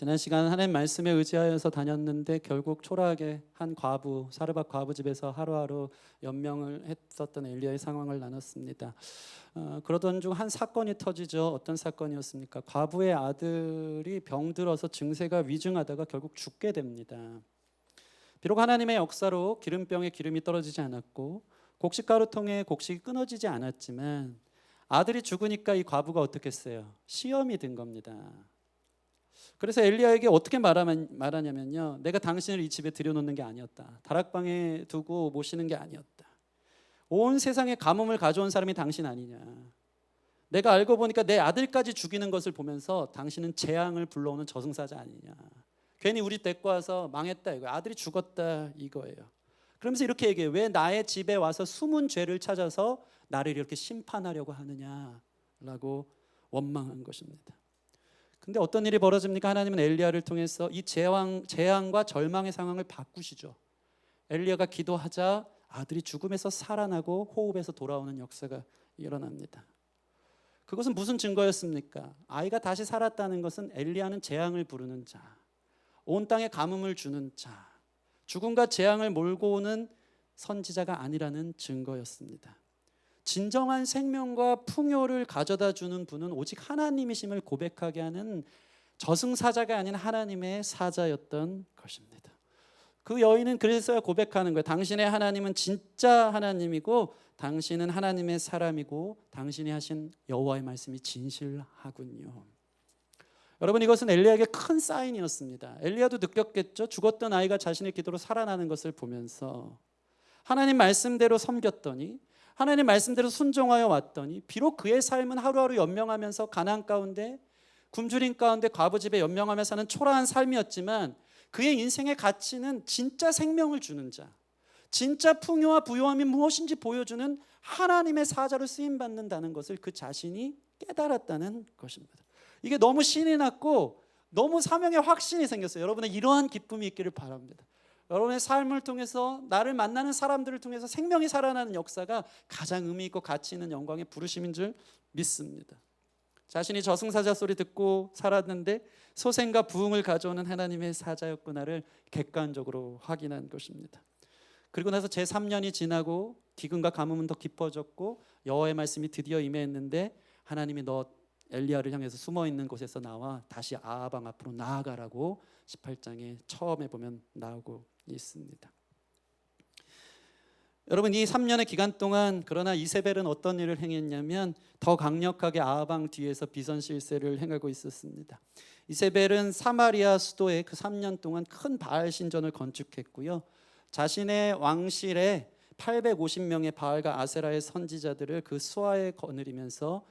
지난 시간 하나님 말씀에 의지하여서 다녔는데 결국 초라하게 한 과부, 사르밧 과부 집에서 하루하루 연명을 했었던 엘리야의 상황을 나눴습니다. 그러던 중 한 사건이 터지죠. 어떤 사건이었습니까? 과부의 아들이 병들어서 증세가 위중하다가 결국 죽게 됩니다. 비록 하나님의 역사로 기름병에 기름이 떨어지지 않았고 곡식가루통에 곡식이 끊어지지 않았지만 아들이 죽으니까 이 과부가 어떻게 했어요? 시험이 든 겁니다. 그래서 엘리야에게 어떻게 말하냐면요, 내가 당신을 이 집에 들여놓는 게 아니었다. 다락방에 두고 모시는 게 아니었다. 온 세상에 가뭄을 가져온 사람이 당신 아니냐. 내가 알고 보니까 내 아들까지 죽이는 것을 보면서 당신은 재앙을 불러오는 저승사자 아니냐. 괜히 우리 데리고 와서 망했다 이거, 아들이 죽었다 이거예요. 그러면서 이렇게 얘기해요. 왜 나의 집에 와서 숨은 죄를 찾아서 나를 이렇게 심판하려고 하느냐라고 원망한 것입니다. 근데 어떤 일이 벌어집니까? 하나님은 엘리야를 통해서 이 재앙과 절망의 상황을 바꾸시죠. 엘리야가 기도하자 아들이 죽음에서 살아나고 호흡에서 돌아오는 역사가 일어납니다. 그것은 무슨 증거였습니까? 아이가 다시 살았다는 것은 엘리야는 재앙을 부르는 자, 온 땅에 가뭄을 주는 자, 죽음과 재앙을 몰고 오는 선지자가 아니라는 증거였습니다. 진정한 생명과 풍요를 가져다 주는 분은 오직 하나님이심을 고백하게 하는 저승사자가 아닌 하나님의 사자였던 것입니다. 그 여인은 그래서야 고백하는 거예요. 당신의 하나님은 진짜 하나님이고 당신은 하나님의 사람이고 당신이 하신 여호와의 말씀이 진실하군요. 여러분, 이것은 엘리야에게 큰 사인이었습니다. 엘리야도 느꼈겠죠. 죽었던 아이가 자신의 기도로 살아나는 것을 보면서 하나님 말씀대로 섬겼더니, 하나님 말씀대로 순종하여 왔더니 비록 그의 삶은 하루하루 연명하면서 가난 가운데, 굶주림 가운데 과부 집에 연명하며 사는 초라한 삶이었지만 그의 인생의 가치는 진짜 생명을 주는 자, 진짜 풍요와 부요함이 무엇인지 보여주는 하나님의 사자로 쓰임받는다는 것을 그 자신이 깨달았다는 것입니다. 이게 너무 신이 났고 너무 사명의 확신이 생겼어요. 여러분의 이러한 기쁨이 있기를 바랍니다. 여러분의 삶을 통해서, 나를 만나는 사람들을 통해서 생명이 살아나는 역사가 가장 의미 있고 가치 있는 영광의 부르심인 줄 믿습니다. 자신이 저승사자 소리 듣고 살았는데 소생과 부흥을 가져오는 하나님의 사자였구나를 객관적으로 확인한 것입니다. 그리고 나서 제3년이 지나고 기근과 가뭄은 더 깊어졌고 여호와의 말씀이 드디어 임했는데 하나님이 너 엘리야를 향해서 숨어있는 곳에서 나와 다시 아합 왕 앞으로 나아가라고 18장에 처음에 보면 나오고 있습니다. 여러분, 이 3년의 기간 동안 그러나 이세벨은 어떤 일을 행했냐면 더 강력하게 아합 왕 뒤에서 비선실세를 행하고 있었습니다. 이세벨은 사마리아 수도에 그 3년 동안 큰 바알 신전을 건축했고요, 자신의 왕실에 850명의 바알과 아세라의 선지자들을 그 수하에 거느리면서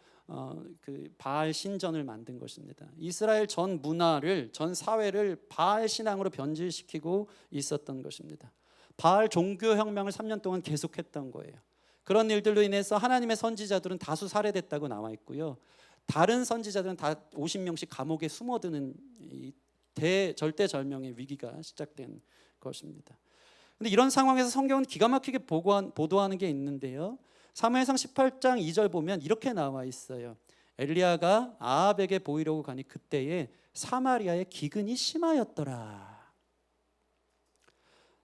그 바알 신전을 만든 것입니다. 이스라엘 전 문화를, 전 사회를 바알 신앙으로 변질시키고 있었던 것입니다. 바알 종교혁명을 3년 동안 계속했던 거예요. 그런 일들로 인해서 하나님의 선지자들은 다수 살해됐다고 나와 있고요, 다른 선지자들은 다 50명씩 감옥에 숨어드는 이 절대절명의 위기가 시작된 것입니다. 근데 이런 상황에서 성경은 기가 막히게 보도하는 게 있는데요, 사무엘상 18장 2절 보면 이렇게 나와 있어요. 엘리야가 아합에게 보이려고 가니 그때에 사마리아의 기근이 심하였더라.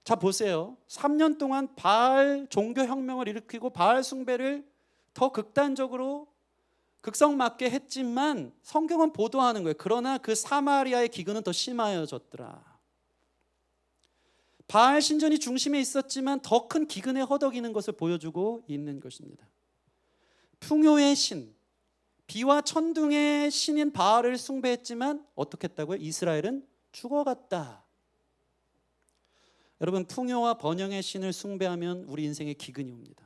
자, 보세요. 3년 동안 바알 종교혁명을 일으키고 바알 숭배를 더 극단적으로 극성맞게 했지만 성경은 보도하는 거예요. 그러나 그 사마리아의 기근은 더 심하여졌더라. 바알 신전이 중심에 있었지만 더 큰 기근에 허덕이는 것을 보여주고 있는 것입니다. 풍요의 신, 비와 천둥의 신인 바알을 숭배했지만 어떻게 했다고요? 이스라엘은 죽어갔다. 여러분, 풍요와 번영의 신을 숭배하면 우리 인생에 기근이 옵니다.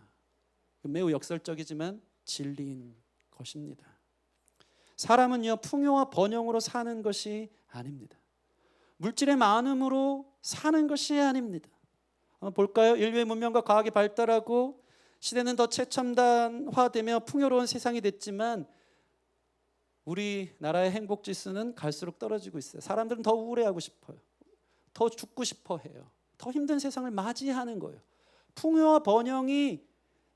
매우 역설적이지만 진리인 것입니다. 사람은요, 풍요와 번영으로 사는 것이 아닙니다. 물질의 많음으로 사는 것이 아닙니다. 한번 볼까요? 인류의 문명과 과학이 발달하고 시대는 더 최첨단화되며 풍요로운 세상이 됐지만 우리나라의 행복 지수는 갈수록 떨어지고 있어요. 사람들은 더 우울해하고 싶어요. 더 죽고 싶어 해요. 더 힘든 세상을 맞이하는 거예요. 풍요와 번영이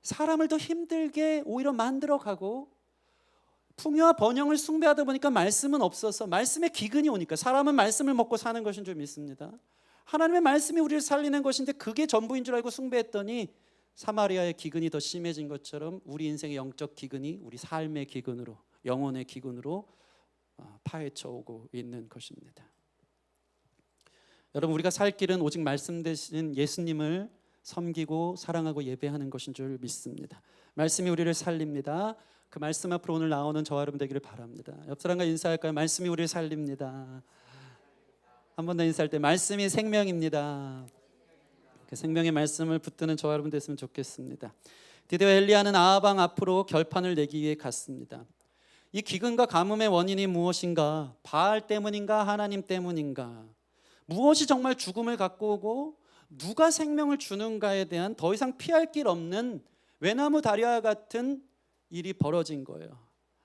사람을 더 힘들게 오히려 만들어가고 풍요와 번영을 숭배하다 보니까 말씀은 없어서 말씀의 기근이 오니까 사람은 말씀을 먹고 사는 것인 줄 믿습니다. 하나님의 말씀이 우리를 살리는 것인데 그게 전부인 줄 알고 숭배했더니 사마리아의 기근이 더 심해진 것처럼 우리 인생의 영적 기근이 우리 삶의 기근으로, 영혼의 기근으로 파헤쳐 오고 있는 것입니다. 여러분, 우리가 살 길은 오직 말씀 되신 예수님을 섬기고 사랑하고 예배하는 것인 줄 믿습니다. 말씀이 우리를 살립니다. 그 말씀 앞으로 오늘 나오는 저와 여러분 되기를 바랍니다. 옆 사람과 인사할까요? 말씀이 우리를 살립니다. 한 번 더 인사할 때 말씀이 생명입니다. 그 생명의 말씀을 붙드는 저와 여러분 됐으면 좋겠습니다. 드디어 엘리야는 아하방 앞으로 결판을 내기 위해 갔습니다. 이 기근과 가뭄의 원인이 무엇인가? 바알 때문인가? 하나님 때문인가? 무엇이 정말 죽음을 갖고 오고 누가 생명을 주는가에 대한 더 이상 피할 길 없는 외나무 다리와 같은 일이 벌어진 거예요.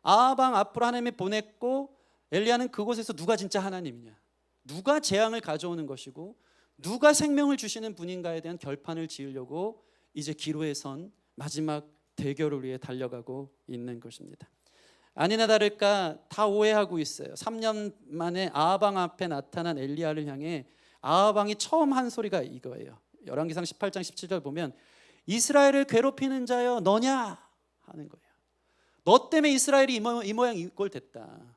아하방 앞으로 하나님이 보냈고 엘리야는 그곳에서 누가 진짜 하나님이냐, 누가 재앙을 가져오는 것이고 누가 생명을 주시는 분인가에 대한 결판을 지으려고 이제 기로에 선 마지막 대결을 위해 달려가고 있는 것입니다. 아니나 다를까 다 오해하고 있어요. 3년 만에 아하방 앞에 나타난 엘리야를 향해 아하방이 처음 한 소리가 이거예요. 열왕기상 18장 17절 보면 이스라엘을 괴롭히는 자여 너냐 하는 거예요. 너 때문에 이스라엘이 이 모양 이 꼴 됐다.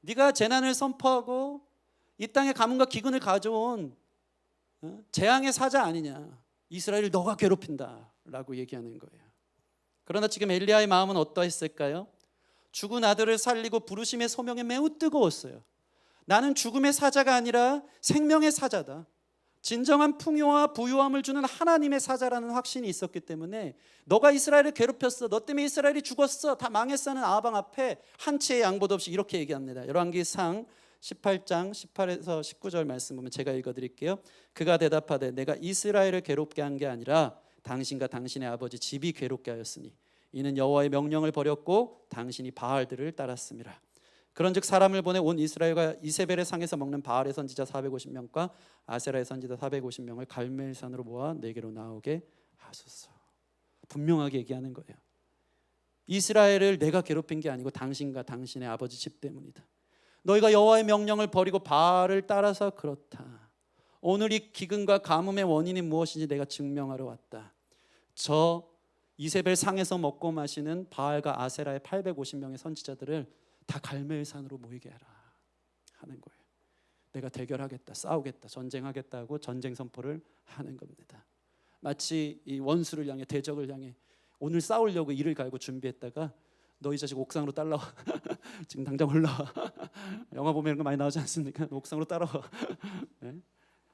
네가 재난을 선포하고 이 땅에 가뭄과 기근을 가져온 재앙의 사자 아니냐. 이스라엘을 너가 괴롭힌다 라고 얘기하는 거예요. 그러나 지금 엘리야의 마음은 어떠했을까요? 죽은 아들을 살리고 부르심의 소명에 매우 뜨거웠어요. 나는 죽음의 사자가 아니라 생명의 사자다. 진정한 풍요와 부유함을 주는 하나님의 사자라는 확신이 있었기 때문에 너가 이스라엘을 괴롭혔어. 너 때문에 이스라엘이 죽었어. 다 망했어는 아하방 앞에 한 치의 양보도 없이 이렇게 얘기합니다. 열왕기상 18장 18에서 19절 말씀 보면 제가 읽어드릴게요. 그가 대답하되 내가 이스라엘을 괴롭게 한 게 아니라 당신과 당신의 아버지 집이 괴롭게 하였으니 이는 여호와의 명령을 버렸고 당신이 바알들을 따랐음이라. 그런즉 사람을 보내 온 이스라엘과 이세벨의 상에서 먹는 바알의 선지자 450명과 아세라의 선지자 450명을 갈멜산으로 모아 내게로 나오게 하소서. 분명하게 얘기하는 거예요. 이스라엘을 내가 괴롭힌 게 아니고 당신과 당신의 아버지 집 때문이다. 너희가 여호와의 명령을 버리고 바알을 따라서 그렇다. 오늘 이 기근과 가뭄의 원인이 무엇인지 내가 증명하러 왔다. 저 이세벨 상에서 먹고 마시는 바알과 아세라의 850명의 선지자들을 다 갈멜산으로 모이게 해라 하는 거예요. 내가 대결하겠다, 싸우겠다, 전쟁하겠다고 전쟁 선포를 하는 겁니다. 마치 이 원수를 향해, 대적을 향해 오늘 싸우려고 이를 갈고 준비했다가 너 이 자식 옥상으로 따라와. 지금 당장 올라와. 영화 보면 이런 거 많이 나오지 않습니까? 옥상으로 따라와. 네?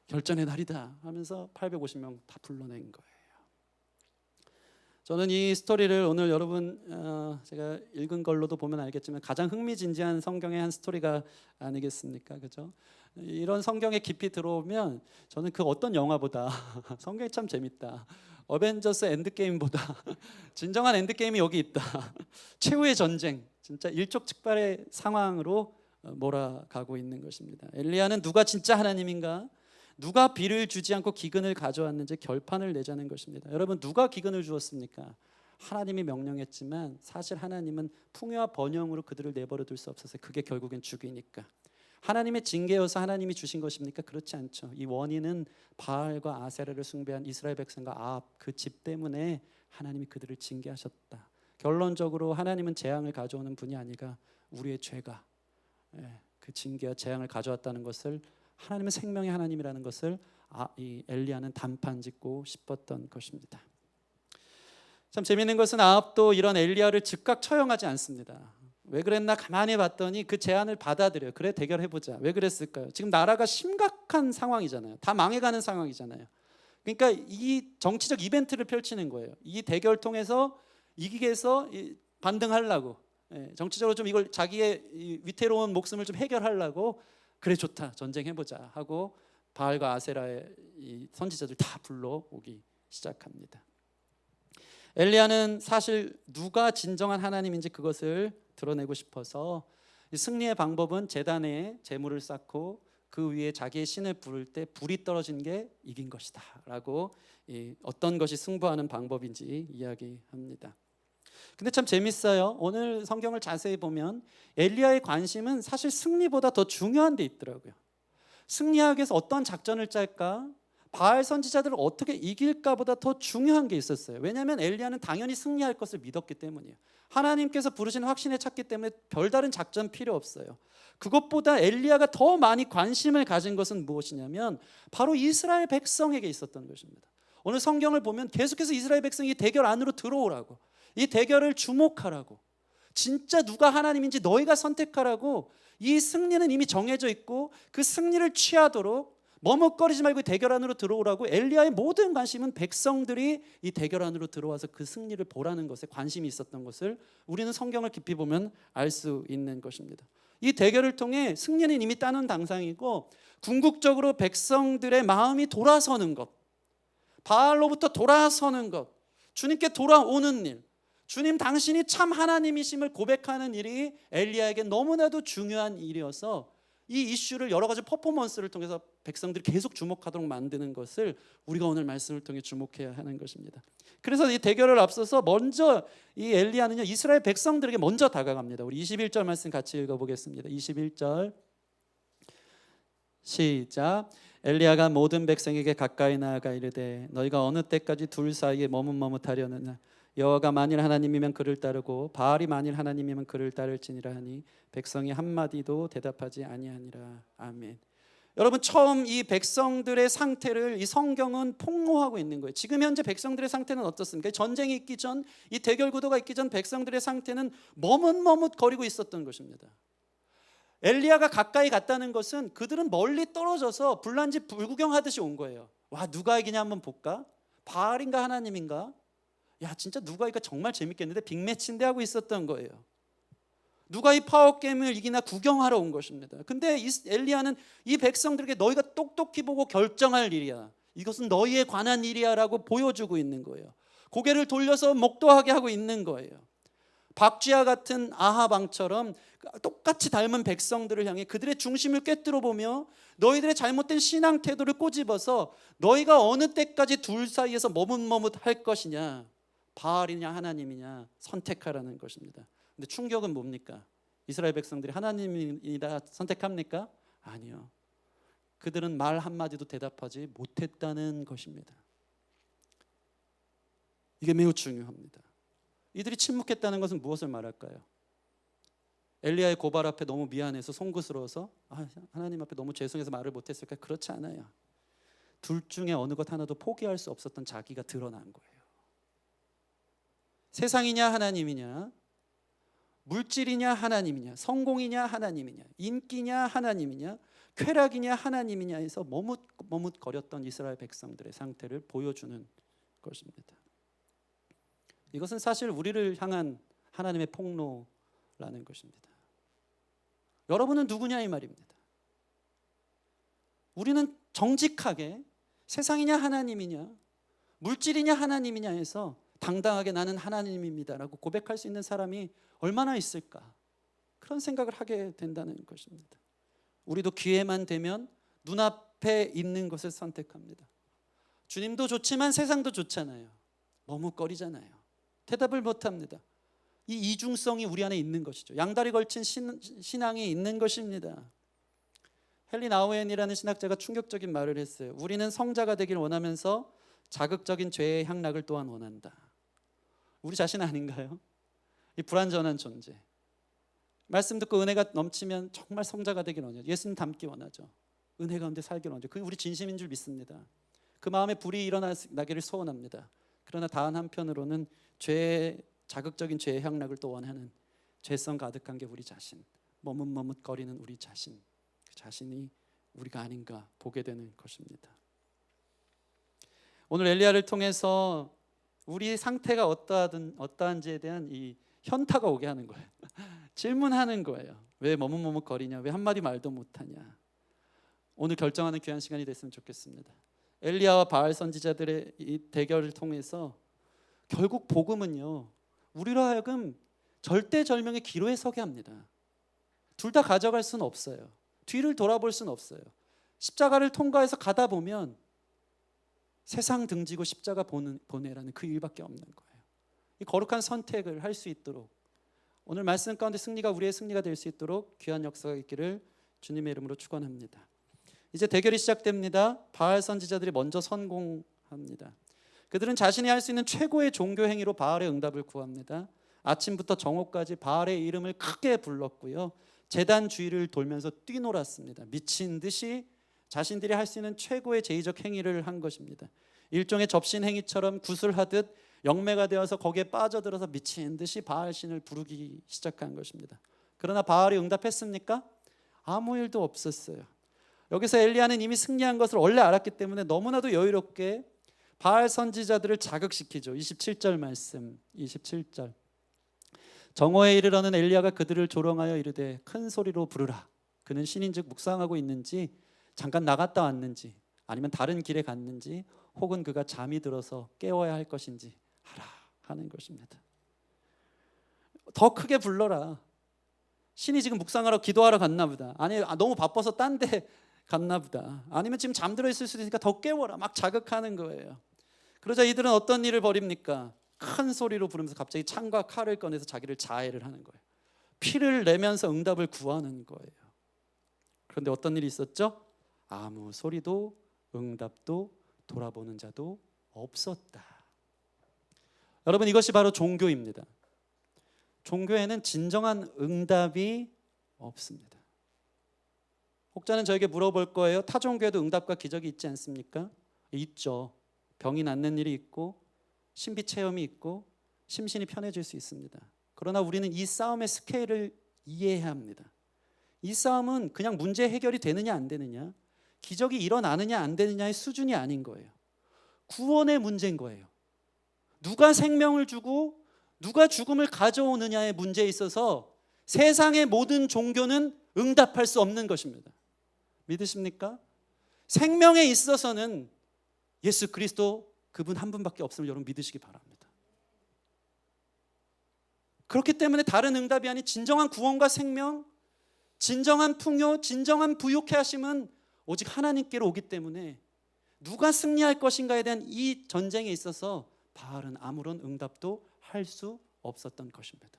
결전의 날이다 하면서 850명 다 불러낸 거예요. 저는 이 스토리를 오늘 여러분 제가 읽은 걸로도 보면 알겠지만 가장 흥미진진한 성경의 한 스토리가 아니겠습니까? 그죠? 이런 성경에 깊이 들어오면 저는 그 어떤 영화보다 성경이 참 재밌다. 어벤져스 엔드게임보다 진정한 엔드게임이 여기 있다. 최후의 전쟁, 진짜 일촉즉발의 상황으로 몰아가고 있는 것입니다. 엘리야는 누가 진짜 하나님인가? 누가 비를 주지 않고 기근을 가져왔는지 결판을 내자는 것입니다. 여러분, 누가 기근을 주었습니까? 하나님이 명령했지만 사실 하나님은 풍요와 번영으로 그들을 내버려 둘 수 없어서 그게 결국엔 죽이니까. 하나님의 징계여서 하나님이 주신 것입니까? 그렇지 않죠. 이 원인은 바알과 아세라를 숭배한 이스라엘 백성과 아합 그 집 때문에 하나님이 그들을 징계하셨다. 결론적으로 하나님은 재앙을 가져오는 분이 아니라 우리의 죄가 그 징계와 재앙을 가져왔다는 것을, 하나님은 생명의 하나님이라는 것을 이 엘리야는 단판짓고 싶었던 것입니다. 참 재미있는 것은 아합도 이런 엘리야를 즉각 처형하지 않습니다. 왜 그랬나 가만히 봤더니 그 제안을 받아들여요. 그래, 대결해보자. 왜 그랬을까요? 지금 나라가 심각한 상황이잖아요. 다 망해가는 상황이잖아요. 그러니까 이 정치적 이벤트를 펼치는 거예요. 이 대결 통해서 이기게 해서 반등하려고, 정치적으로 좀 이걸 자기의 위태로운 목숨을 좀 해결하려고, 그래 좋다, 전쟁해보자 하고 바알과 아세라의 이 선지자들 다 불러오기 시작합니다. 엘리야는 사실 누가 진정한 하나님인지 그것을 드러내고 싶어서 승리의 방법은 제단에 제물을 쌓고 그 위에 자기의 신을 부를 때 불이 떨어진 게 이긴 것이다 라고 어떤 것이 승부하는 방법인지 이야기합니다. 근데 참 재밌어요. 오늘 성경을 자세히 보면 엘리야의 관심은 사실 승리보다 더 중요한 데 있더라고요. 승리하기 위해서 어떤 작전을 짤까? 바알 선지자들을 어떻게 이길까보다 더 중요한 게 있었어요. 왜냐하면 엘리야는 당연히 승리할 것을 믿었기 때문이에요. 하나님께서 부르시는 확신에 찼기 때문에 별다른 작전 필요 없어요. 그것보다 엘리야가 더 많이 관심을 가진 것은 무엇이냐면 바로 이스라엘 백성에게 있었던 것입니다. 오늘 성경을 보면 계속해서 이스라엘 백성이 대결 안으로 들어오라고, 이 대결을 주목하라고, 진짜 누가 하나님인지 너희가 선택하라고, 이 승리는 이미 정해져 있고 그 승리를 취하도록 머뭇거리지 말고 대결 안으로 들어오라고 엘리야의 모든 관심은 백성들이 이 대결 안으로 들어와서 그 승리를 보라는 것에 관심이 있었던 것을 우리는 성경을 깊이 보면 알 수 있는 것입니다. 이 대결을 통해 승리는 이미 따놓은 당상이고 궁극적으로 백성들의 마음이 돌아서는 것, 바알로부터 돌아서는 것, 주님께 돌아오는 일, 주님 당신이 참 하나님이심을 고백하는 일이 엘리야에게 너무나도 중요한 일이어서 이 이슈를 여러 가지 퍼포먼스를 통해서 백성들이 계속 주목하도록 만드는 것을 우리가 오늘 말씀을 통해 주목해야 하는 것입니다. 그래서 이 대결을 앞서서 먼저 이 엘리야는요 이스라엘 백성들에게 먼저 다가갑니다. 우리 21절 말씀 같이 읽어보겠습니다. 21절 시작. 엘리야가 모든 백성에게 가까이 나아가 이르되 너희가 어느 때까지 둘 사이에 머뭇머뭇하려느냐. 여호와가 만일 하나님이면 그를 따르고 바알이 만일 하나님이면 그를 따를지니라 하니 백성이 한마디도 대답하지 아니하니라. 아멘. 여러분, 처음 이 백성들의 상태를 이 성경은 폭로하고 있는 거예요. 지금 현재 백성들의 상태는 어떻습니까? 전쟁이 있기 전, 이 대결 구도가 있기 전 백성들의 상태는 머뭇머뭇거리고 있었던 것입니다. 엘리야가 가까이 갔다는 것은 그들은 멀리 떨어져서 불난집 불구경하듯이 온 거예요. 와, 누가 이기냐 한번 볼까? 바알인가 하나님인가? 야, 진짜 누가 이거 정말 재밌겠는데, 빅매치인데 하고 있었던 거예요. 누가 이 파워게임을 이기나 구경하러 온 것입니다. 근데 엘리야는 이 백성들에게 너희가 똑똑히 보고 결정할 일이야, 이것은 너희에 관한 일이야 라고 보여주고 있는 거예요. 고개를 돌려서 목도하게 하고 있는 거예요. 박쥐와 같은 아합 왕처럼 똑같이 닮은 백성들을 향해 그들의 중심을 꿰뚫어 보며 너희들의 잘못된 신앙 태도를 꼬집어서 너희가 어느 때까지 둘 사이에서 머뭇머뭇할 것이냐, 바알이냐 하나님이냐 선택하라는 것입니다. 근데 충격은 뭡니까? 이스라엘 백성들이 하나님이다 선택합니까? 아니요. 그들은 말 한마디도 대답하지 못했다는 것입니다. 이게 매우 중요합니다. 이들이 침묵했다는 것은 무엇을 말할까요? 엘리야의 고발 앞에 너무 미안해서 송구스러워서 하나님 앞에 너무 죄송해서 말을 못했을까? 그렇지 않아요. 둘 중에 어느 것 하나도 포기할 수 없었던 자기가 드러난 거예요. 세상이냐 하나님이냐, 물질이냐 하나님이냐, 성공이냐 하나님이냐, 인기냐 하나님이냐, 쾌락이냐 하나님이냐 해서 머뭇거렸던 이스라엘 백성들의 상태를 보여주는 것입니다. 이것은 사실 우리를 향한 하나님의 폭로라는 것입니다. 여러분은 누구냐 이 말입니다. 우리는 정직하게 세상이냐 하나님이냐, 물질이냐 하나님이냐 해서 당당하게 나는 하나님입니다라고 고백할 수 있는 사람이 얼마나 있을까, 그런 생각을 하게 된다는 것입니다. 우리도 기회만 되면 눈앞에 있는 것을 선택합니다. 주님도 좋지만 세상도 좋잖아요. 머뭇거리잖아요. 대답을 못합니다. 이 이중성이 우리 안에 있는 것이죠. 양다리 걸친 신앙이 있는 것입니다. 헨리 나우엔이라는 신학자가 충격적인 말을 했어요. 우리는 성자가 되길 원하면서 자극적인 죄의 향락을 또한 원한다. 우리 자신 아닌가요? 이 불완전한 존재. 말씀 듣고 은혜가 넘치면 정말 성자가 되길 원하죠. 예수님 닮기 원하죠. 은혜 가운데 살길 원하죠. 그게 우리 진심인 줄 믿습니다. 그 마음에 불이 일어나기를 소원합니다. 그러나 다른 한편으로는 자극적인 죄의 향락을 또 원하는 죄성 가득한 게 우리 자신, 머뭇머뭇거리는 우리 자신, 그 자신이 우리가 아닌가 보게 되는 것입니다. 오늘 엘리야를 통해서 우리 상태가 어떠한지에 대한 이 현타가 오게 하는 거예요. 질문하는 거예요. 왜 머뭇머뭇거리냐, 왜 한마디 말도 못하냐. 오늘 결정하는 귀한 시간이 됐으면 좋겠습니다. 엘리야와 바알 선지자들의 이 대결을 통해서 결국 복음은요, 우리로 하여금 절대절명의 기로에 서게 합니다. 둘 다 가져갈 수는 없어요. 뒤를 돌아볼 수는 없어요. 십자가를 통과해서 가다 보면 세상 등지고 십자가 보내라는 그 일밖에 없는 거예요. 이 거룩한 선택을 할 수 있도록, 오늘 말씀 가운데 승리가 우리의 승리가 될 수 있도록 귀한 역사가 있기를 주님의 이름으로 축원합니다. 이제 대결이 시작됩니다. 바알 선지자들이 먼저 선공합니다. 그들은 자신이 할 수 있는 최고의 종교 행위로 바알의 응답을 구합니다. 아침부터 정오까지 바알의 이름을 크게 불렀고요, 제단 주위를 돌면서 뛰놀았습니다. 미친 듯이 자신들이 할 수 있는 최고의 제의적 행위를 한 것입니다. 일종의 접신 행위처럼 구슬하듯 영매가 되어서 거기에 빠져들어서 미친 듯이 바알 신을 부르기 시작한 것입니다. 그러나 바알이 응답했습니까? 아무 일도 없었어요. 여기서 엘리야는 이미 승리한 것을 원래 알았기 때문에 너무나도 여유롭게 바알 선지자들을 자극시키죠. 27절 말씀, 27절. 정오에 이르러는 엘리야가 그들을 조롱하여 이르되 큰 소리로 부르라. 그는 신인즉 묵상하고 있는지, 잠깐 나갔다 왔는지, 아니면 다른 길에 갔는지, 혹은 그가 잠이 들어서 깨워야 할 것인지 하라 하는 것입니다. 더 크게 불러라. 신이 지금 묵상하러 기도하러 갔나 보다. 아니 너무 바빠서 딴 데 갔나 보다. 아니면 지금 잠들어 있을 수도 있으니까 더 깨워라. 막 자극하는 거예요. 그러자 이들은 어떤 일을 벌입니까? 큰 소리로 부르면서 갑자기 창과 칼을 꺼내서 자기를 자해를 하는 거예요. 피를 내면서 응답을 구하는 거예요. 그런데 어떤 일이 있었죠? 아무 소리도 응답도 돌아보는 자도 없었다. 여러분, 이것이 바로 종교입니다. 종교에는 진정한 응답이 없습니다. 혹자는 저에게 물어볼 거예요. 타 종교에도 응답과 기적이 있지 않습니까? 있죠. 병이 낫는 일이 있고 신비 체험이 있고 심신이 편해질 수 있습니다. 그러나 우리는 이 싸움의 스케일을 이해해야 합니다. 이 싸움은 그냥 문제 해결이 되느냐 안 되느냐, 기적이 일어나느냐 안 되느냐의 수준이 아닌 거예요. 구원의 문제인 거예요. 누가 생명을 주고 누가 죽음을 가져오느냐의 문제에 있어서 세상의 모든 종교는 응답할 수 없는 것입니다. 믿으십니까? 생명에 있어서는 예수 그리스도 그분 한 분밖에 없음을 여러분 믿으시기 바랍니다. 그렇기 때문에 다른 응답이 아닌 진정한 구원과 생명, 진정한 풍요, 진정한 부유케 하심은 오직 하나님께로 오기 때문에 누가 승리할 것인가에 대한 이 전쟁에 있어서 바알은 아무런 응답도 할 수 없었던 것입니다.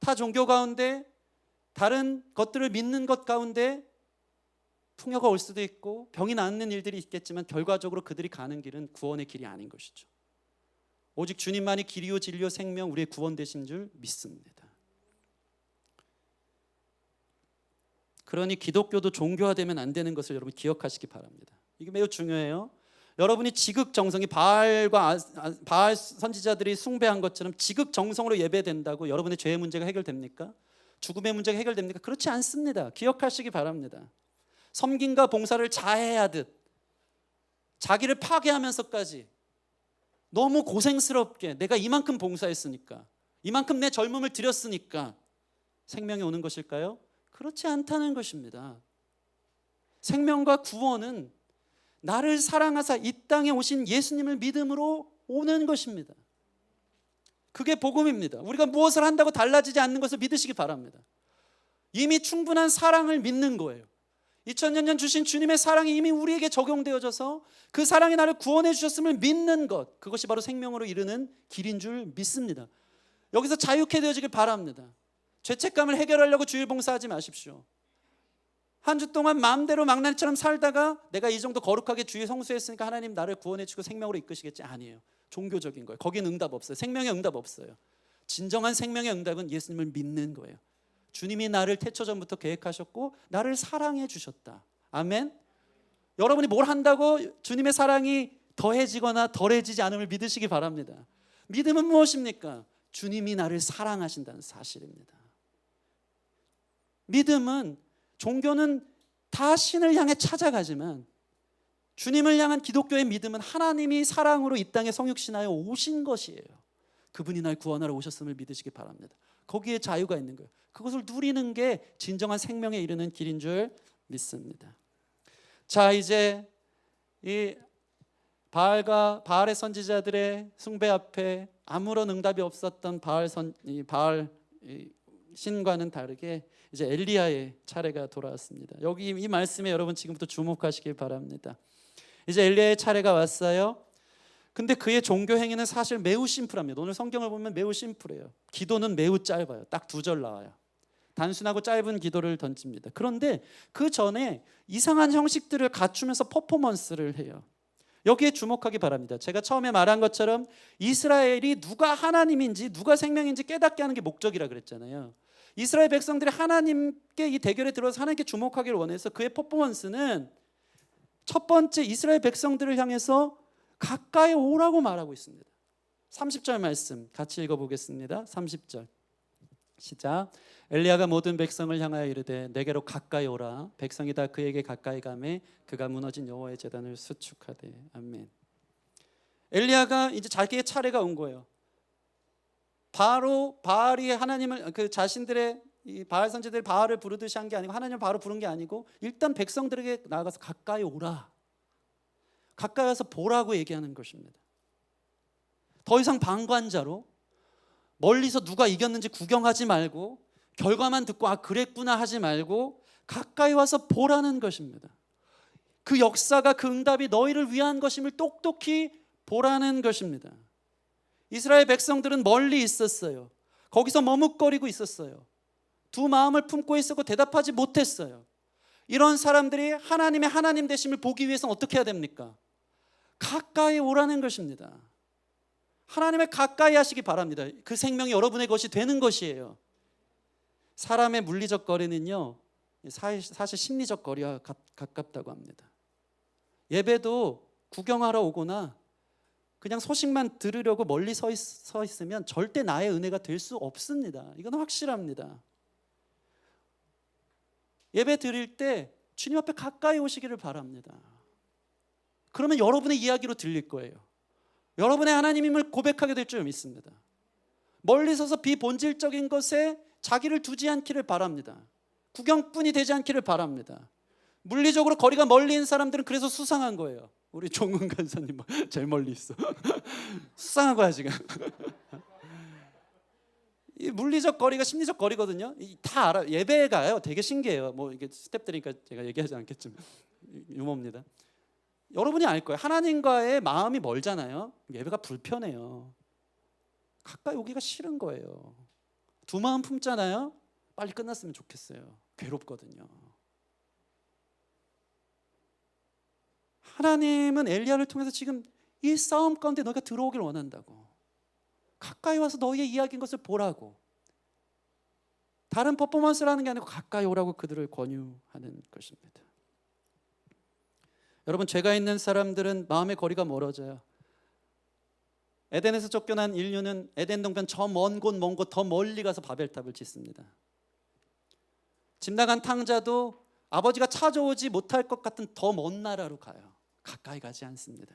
타 종교 가운데 다른 것들을 믿는 것 가운데 풍요가 올 수도 있고 병이 낫는 일들이 있겠지만 결과적으로 그들이 가는 길은 구원의 길이 아닌 것이죠. 오직 주님만이 길이요 진리요 생명, 우리의 구원 되신 줄 믿습니다. 그러니 기독교도 종교화되면 안 되는 것을 여러분 기억하시기 바랍니다. 이게 매우 중요해요. 여러분이 지극정성이 바알 선지자들이 숭배한 것처럼 지극정성으로 예배된다고 여러분의 죄의 문제가 해결됩니까? 죽음의 문제가 해결됩니까? 그렇지 않습니다. 기억하시기 바랍니다. 섬김과 봉사를 자해하듯 자기를 파괴하면서까지 너무 고생스럽게 내가 이만큼 봉사했으니까, 이만큼 내 젊음을 들였으니까 생명이 오는 것일까요? 그렇지 않다는 것입니다. 생명과 구원은 나를 사랑하사 이 땅에 오신 예수님을 믿음으로 오는 것입니다. 그게 복음입니다. 우리가 무엇을 한다고 달라지지 않는 것을 믿으시기 바랍니다. 이미 충분한 사랑을 믿는 거예요. 2000년 전 주신 주님의 사랑이 이미 우리에게 적용되어져서 그 사랑이 나를 구원해 주셨음을 믿는 것, 그것이 바로 생명으로 이르는 길인 줄 믿습니다. 여기서 자유케 되어지길 바랍니다. 죄책감을 해결하려고 주일 봉사하지 마십시오. 한 주 동안 마음대로 망나니처럼 살다가 내가 이 정도 거룩하게 주일 성수했으니까 하나님 나를 구원해 주고 생명으로 이끄시겠지. 아니에요. 종교적인 거예요. 거기는 응답 없어요. 생명의 응답 없어요. 진정한 생명의 응답은 예수님을 믿는 거예요. 주님이 나를 태초 전부터 계획하셨고 나를 사랑해 주셨다. 아멘. 여러분이 뭘 한다고 주님의 사랑이 더해지거나 덜해지지 않음을 믿으시기 바랍니다. 믿음은 무엇입니까? 주님이 나를 사랑하신다는 사실입니다. 믿음은, 종교는 다 신을 향해 찾아가지만 주님을 향한 기독교의 믿음은 하나님이 사랑으로 이 땅에 성육신하여 오신 것이에요. 그분이 날 구원하러 오셨음을 믿으시기 바랍니다. 거기에 자유가 있는 거예요. 그것을 누리는 게 진정한 생명에 이르는 길인 줄 믿습니다. 자, 이제 이 바알의 선지자들의 숭배 앞에 아무런 응답이 없었던 바알 신과는 다르게 이제 엘리야의 차례가 돌아왔습니다. 여기 이 말씀에 여러분 지금부터 주목하시길 바랍니다. 이제 엘리야의 차례가 왔어요. 근데 그의 종교 행위는 사실 매우 심플합니다. 오늘 성경을 보면 매우 심플해요. 기도는 매우 짧아요. 딱 2절 나와요. 단순하고 짧은 기도를 던집니다. 그런데 그 전에 이상한 형식들을 갖추면서 퍼포먼스를 해요. 여기에 주목하기 바랍니다. 제가 처음에 말한 것처럼 이스라엘이 누가 하나님인지 누가 생명인지 깨닫게 하는 게 목적이라 그랬잖아요. 이스라엘 백성들이 하나님께 이 대결에 들어서 하나님께 주목하기를 원해서 그의 퍼포먼스는 첫 번째 이스라엘 백성들을 향해서 가까이 오라고 말하고 있습니다. 30절 말씀 같이 읽어보겠습니다. 30절 시작. 엘리야가 모든 백성을 향하여 이르되 내게로 가까이 오라. 백성이 다 그에게 가까이 가매 그가 무너진 여호와의 제단을 수축하되. 아멘. 엘리야가 이제 자기의 차례가 온 거예요. 바로 바알이 하나님을 그 자신들의 이 바알 선지자들이 바알을 부르듯이 한 게 아니고 하나님을 바로 부른 게 아니고 일단 백성들에게 나아가서 가까이 오라. 가까이 와서 보라고 얘기하는 것입니다. 더 이상 방관자로 멀리서 누가 이겼는지 구경하지 말고 결과만 듣고 아 그랬구나 하지 말고 가까이 와서 보라는 것입니다. 그 역사가 그 응답이 너희를 위한 것임을 똑똑히 보라는 것입니다. 이스라엘 백성들은 멀리 있었어요. 거기서 머뭇거리고 있었어요. 두 마음을 품고 있었고 대답하지 못했어요. 이런 사람들이 하나님의 하나님 되심을 보기 위해서는 어떻게 해야 됩니까? 가까이 오라는 것입니다. 하나님을 가까이 하시기 바랍니다. 그 생명이 여러분의 것이 되는 것이에요. 사람의 물리적 거리는요 사실 심리적 거리와 가깝다고 합니다. 예배도 구경하러 오거나 그냥 소식만 들으려고 멀리 서 있으면 절대 나의 은혜가 될 수 없습니다. 이건 확실합니다. 예배 드릴 때 주님 앞에 가까이 오시기를 바랍니다. 그러면 여러분의 이야기로 들릴 거예요. 여러분의 하나님임을 고백하게 될 줄 믿습니다. 멀리 서서 비본질적인 것에 자기를 두지 않기를 바랍니다. 구경뿐이 되지 않기를 바랍니다. 물리적으로 거리가 멀리 있는 사람들은 그래서 수상한 거예요. 우리 종은 간사님 제일 멀리 있어. 수상한 거야 지금. 이 물리적 거리가 심리적 거리거든요. 다 알아. 예배에 가요. 되게 신기해요. 뭐 이게 스텝들이니까 제가 얘기하지 않겠지만 유머입니다. 여러분이 알 거예요. 하나님과의 마음이 멀잖아요. 예배가 불편해요. 가까이 오기가 싫은 거예요. 두 마음 품잖아요. 빨리 끝났으면 좋겠어요. 괴롭거든요. 하나님은 엘리야를 통해서 지금 이 싸움 가운데 너희가 들어오길 원한다고. 가까이 와서 너희의 이야기인 것을 보라고. 다른 퍼포먼스라는 게 아니고 가까이 오라고 그들을 권유하는 것입니다. 여러분, 죄가 있는 사람들은 마음의 거리가 멀어져요. 에덴에서 쫓겨난 인류는 에덴 동편 저 먼 곳 더 멀리 가서 바벨탑을 짓습니다. 집 나간 탕자도 아버지가 찾아오지 못할 것 같은 더 먼 나라로 가요. 가까이 가지 않습니다.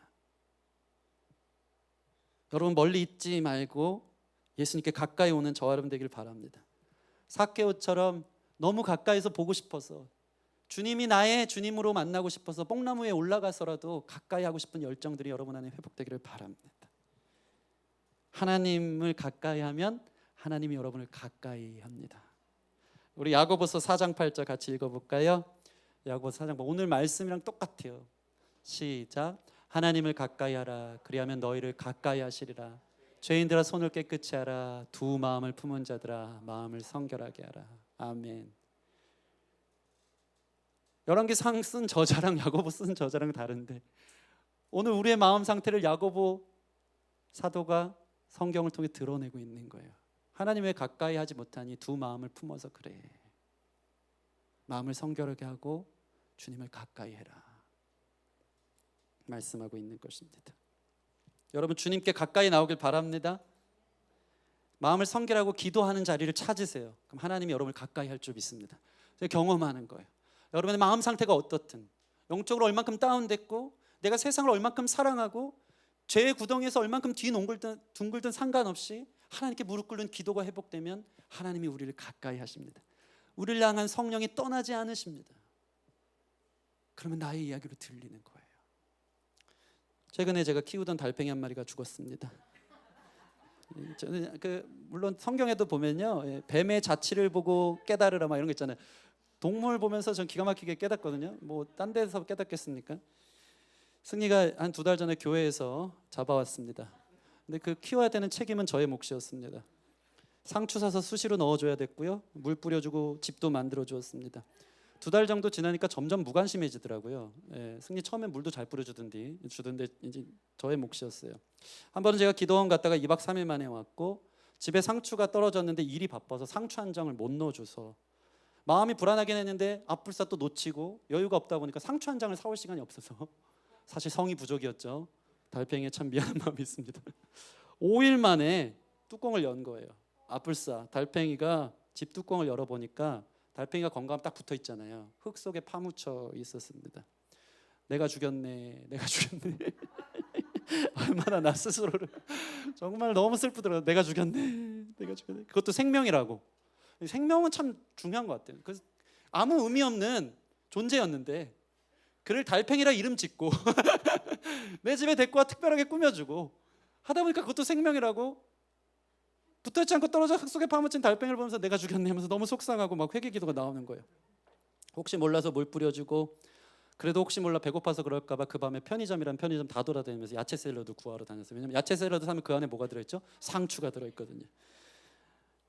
여러분, 멀리 있지 말고 예수님께 가까이 오는 저와 여러분 되길 바랍니다. 삭개오처럼 너무 가까이서 보고 싶어서, 주님이 나의 주님으로 만나고 싶어서 뽕나무 위에 올라가서라도 가까이 하고 싶은 열정들이 여러분 안에 회복되기를 바랍니다. 하나님을 가까이 하면 하나님이 여러분을 가까이 합니다. 우리 야고보서 4장 8절 같이 읽어볼까요? 야고보서 4장, 오늘 말씀이랑 똑같아요. 시작. 하나님을 가까이 하라. 그리하면 너희를 가까이 하시리라. 죄인들아 손을 깨끗이 하라. 두 마음을 품은 자들아 마음을 성결하게 하라. 아멘. 열왕기상 쓴 저자랑 야고보 쓴 저자랑 다른데 오늘 우리의 마음 상태를 야고보 사도가 성경을 통해 드러내고 있는 거예요. 하나님 왜 가까이 하지 못하니? 두 마음을 품어서 그래. 마음을 성결하게 하고 주님을 가까이 해라 말씀하고 있는 것입니다. 여러분, 주님께 가까이 나오길 바랍니다. 마음을 성결하고 기도하는 자리를 찾으세요. 그럼 하나님이 여러분을 가까이 할 줄 믿습니다. 제가 경험하는 거예요. 여러분의 마음 상태가 어떻든, 영적으로 얼만큼 다운됐고 내가 세상을 얼만큼 사랑하고 죄의 구덩이에서 얼만큼 둥글든 상관없이 하나님께 무릎 꿇는 기도가 회복되면 하나님이 우리를 가까이 하십니다. 우리를 향한 성령이 떠나지 않으십니다. 그러면 나의 이야기로 들리는 거예요. 최근에 제가 키우던 달팽이 한 마리가 죽었습니다. 저는 물론 성경에도 보면요, 뱀의 자취를 보고 깨달으라 막 이런 거 있잖아요. 동물 보면서 전 기가 막히게 깨닫거든요. 뭐 딴 데서 깨닫겠습니까? 승리가 한 2달 전에 교회에서 잡아왔습니다. 근데 그 키워야 되는 책임은 저의 몫이었습니다. 상추 사서 수시로 넣어줘야 됐고요. 물 뿌려주고 집도 만들어 주었습니다. 2달 정도 지나니까 점점 무관심해지더라고요. 예, 승리 처음엔 물도 잘 뿌려주던데 이제 저의 몫이었어요. 한 번은 제가 기도원 갔다가 2박 3일 만에 왔고 집에 상추가 떨어졌는데 일이 바빠서 상추 한 장을 못 넣어줘서 마음이 불안하긴 했는데 앞불사 또 놓치고 여유가 없다 보니까 상추 한 장을 사올 시간이 없어서 사실 성의 부족이었죠. 달팽이에 참 미안한 마음이 있습니다. 5일 만에 뚜껑을 연 거예요. 앞불사 달팽이가 집 뚜껑을 열어보니까 달팽이가 건강 딱 붙어 있잖아요. 흙 속에 파묻혀 있었습니다. 내가 죽였네, 내가 죽였네. 얼마나 나 스스로를 정말 너무 슬프더라고요. 내가 죽였네, 내가 죽였네. 그것도 생명이라고. 생명은 참 중요한 것 같아요. 그래서 아무 의미 없는 존재였는데 그를 달팽이라 이름 짓고 내 집에 데리고 와 특별하게 꾸며주고 하다 보니까 그것도 생명이라고. 붙어있지 않고 떨어져 흙 속에 파묻힌 달팽이를 보면서 내가 죽였네 하면서 너무 속상하고 막 회개기도가 나오는 거예요. 혹시 몰라서 물 뿌려주고 그래도 혹시 몰라 배고파서 그럴까 봐 그 밤에 편의점이란 편의점 다 돌아다니면서 야채 샐러드 구하러 다녔어요. 왜냐면 야채 샐러드 사면 그 안에 뭐가 들어있죠? 상추가 들어있거든요.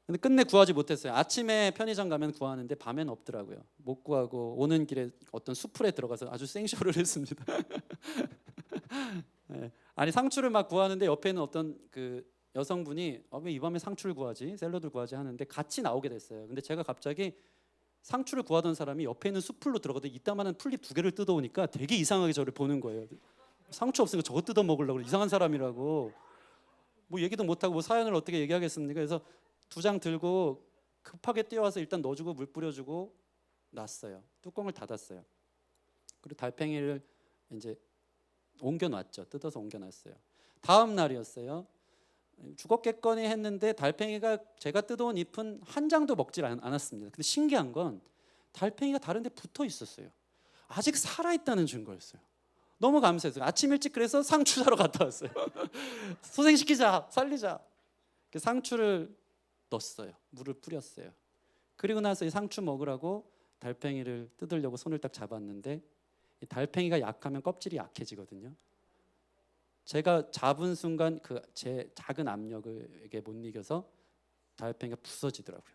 근데 끝내 구하지 못했어요. 아침에 편의점 가면 구하는데 밤엔 없더라고요. 못 구하고 오는 길에 어떤 수풀에 들어가서 아주 생쇼를 했습니다. 네. 아니 상추를 막 구하는데 옆에는 어떤 그 여성분이 왜 이 밤에 상추를 구하지? 샐러드를 구하지 하는데 같이 나오게 됐어요. 근데 제가 갑자기 상추를 구하던 사람이 옆에 있는 수풀로 들어가도 이따만한 풀잎 2개를 뜯어오니까 되게 이상하게 저를 보는 거예요. 상추 없으니까 저거 뜯어 먹으려고 이상한 사람이라고. 뭐 얘기도 못하고 뭐 사연을 어떻게 얘기하겠습니까? 그래서 2장 들고 급하게 뛰어와서 일단 넣어주고 물 뿌려주고 놨어요. 뚜껑을 닫았어요. 그리고 달팽이를 이제 옮겨놨죠. 뜯어서 옮겨놨어요. 다음 날이었어요. 죽었겠거니 했는데 달팽이가 제가 뜯어온 잎은 한 장도 먹질 않았습니다. 근데 신기한 건 달팽이가 다른 데 붙어 있었어요. 아직 살아있다는 증거였어요. 너무 감사했어요. 아침 일찍 그래서 상추 사러 갔다 왔어요. 소생시키자, 살리자. 상추를 넣었어요. 물을 뿌렸어요. 그리고 나서 이 상추 먹으라고 달팽이를 뜯으려고 손을 딱 잡았는데 이 달팽이가 약하면 껍질이 약해지거든요. 제가 잡은 순간 그 제 작은 압력을 못 이겨서 달팽이가 부서지더라고요.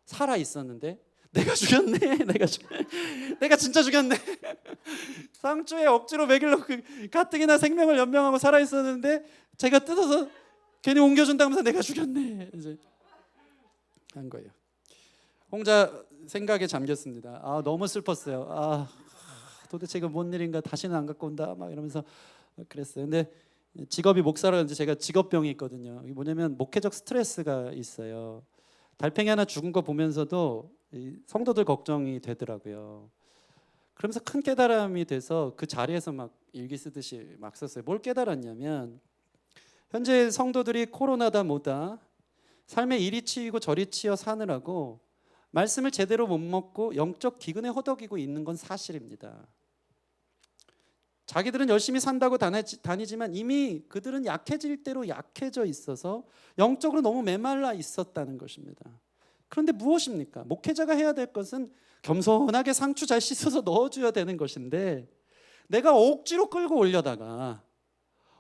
살아 있었는데 내가 죽였네, 내가 진짜 죽였네. 상추에 억지로 먹이려고 가뜩이나 생명을 연명하고 살아 있었는데 제가 뜯어서 괜히 옮겨준다면서 내가 죽였네 이제 한 거예요. 혼자 생각에 잠겼습니다. 너무 슬펐어요. 도대체 이거 뭔 일인가, 다시는 안 갖고 온다 막 이러면서 그랬어요. 근데 직업이 목사라는데 제가 직업병이 있거든요. 이게 뭐냐면 목회적 스트레스가 있어요. 달팽이 하나 죽은 거 보면서도 성도들 걱정이 되더라고요. 그러면서 큰 깨달음이 돼서 그 자리에서 막 일기 쓰듯이 막 썼어요. 뭘 깨달았냐면 현재 성도들이 코로나다 뭐다 삶에 이리 치이고 저리 치여 사느라고 말씀을 제대로 못 먹고 영적 기근에 허덕이고 있는 건 사실입니다. 자기들은 열심히 산다고 다니지만 이미 그들은 약해질 대로 약해져 있어서 영적으로 너무 메말라 있었다는 것입니다. 그런데 무엇입니까? 목회자가 해야 될 것은 겸손하게 상추 잘 씻어서 넣어줘야 되는 것인데 내가 억지로 끌고 올려다가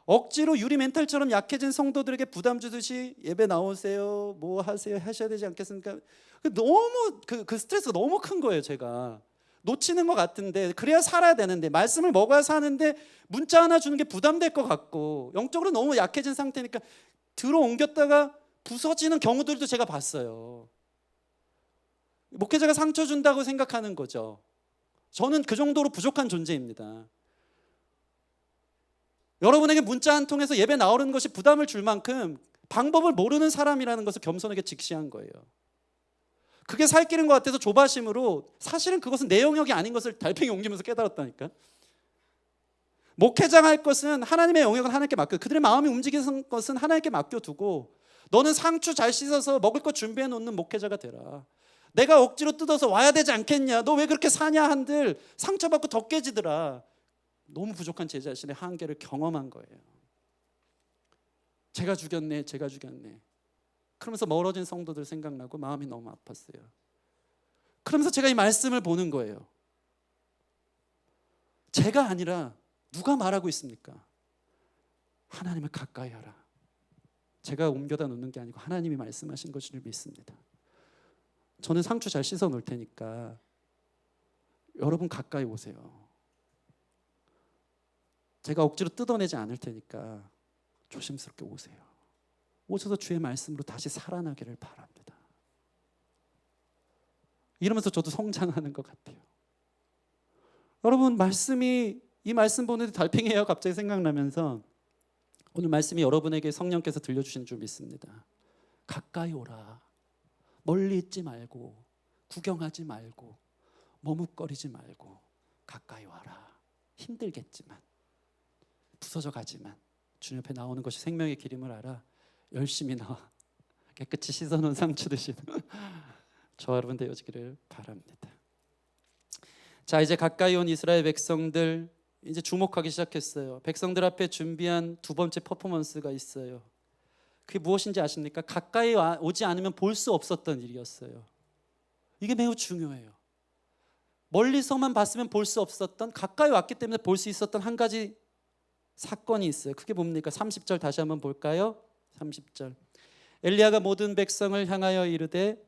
억지로 유리 멘탈처럼 약해진 성도들에게 부담 주듯이 예배 나오세요, 뭐 하세요, 하셔야 되지 않겠습니까? 너무 그 스트레스가 너무 큰 거예요. 제가 놓치는 것 같은데 그래야 살아야 되는데 말씀을 먹어야 사는데 문자 하나 주는 게 부담될 것 같고 영적으로 너무 약해진 상태니까 들어 옮겼다가 부서지는 경우들도 제가 봤어요. 목회자가 상처 준다고 생각하는 거죠. 저는 그 정도로 부족한 존재입니다. 여러분에게 문자 한 통에서 예배 나오는 것이 부담을 줄 만큼 방법을 모르는 사람이라는 것을 겸손하게 직시한 거예요. 그게 살길인 것 같아서 조바심으로 사실은 그것은 내 영역이 아닌 것을 달팽이 옮기면서 깨달았다니까. 목회장 할 것은 하나님의 영역은 하나님께 맡겨, 그들의 마음이 움직이는 것은 하나님께 맡겨두고 너는 상추 잘 씻어서 먹을 것 준비해 놓는 목회자가 되라. 내가 억지로 뜯어서 와야 되지 않겠냐, 너 왜 그렇게 사냐 한들 상처받고 더 깨지더라. 너무 부족한 제 자신의 한계를 경험한 거예요. 제가 죽였네, 제가 죽였네. 그러면서 멀어진 성도들 생각나고 마음이 너무 아팠어요. 그러면서 제가 이 말씀을 보는 거예요. 제가 아니라 누가 말하고 있습니까? 하나님을 가까이 하라. 제가 옮겨다 놓는 게 아니고 하나님이 말씀하신 것을 믿습니다. 저는 상추 잘 씻어 놓을 테니까 여러분 가까이 오세요. 제가 억지로 뜯어내지 않을 테니까 조심스럽게 오세요. 오셔서 주의 말씀으로 다시 살아나기를 바랍니다. 이러면서 저도 성장하는 것 같아요. 여러분, 이 말씀 보는데 달팽이에요 갑자기 생각나면서 오늘 말씀이 여러분에게 성령께서 들려주신 줄 믿습니다. 가까이 오라. 멀리 있지 말고, 구경하지 말고, 머뭇거리지 말고 가까이 와라. 힘들겠지만, 부서져 가지만 주님 옆에 나오는 것이 생명의 길임을 알아. 열심히 나와 깨끗이 씻어놓은 상추 드시는 저와 여러분 되어지기를 바랍니다. 자, 이제 가까이 온 이스라엘 백성들 이제 주목하기 시작했어요. 백성들 앞에 준비한 두 번째 퍼포먼스가 있어요. 그게 무엇인지 아십니까? 가까이 오지 않으면 볼 수 없었던 일이었어요. 이게 매우 중요해요. 멀리서만 봤으면 볼 수 없었던, 가까이 왔기 때문에 볼 수 있었던 한 가지 사건이 있어요. 그게 뭡니까? 30절 다시 한번 볼까요? 30절. 엘리야가 모든 백성을 향하여 이르되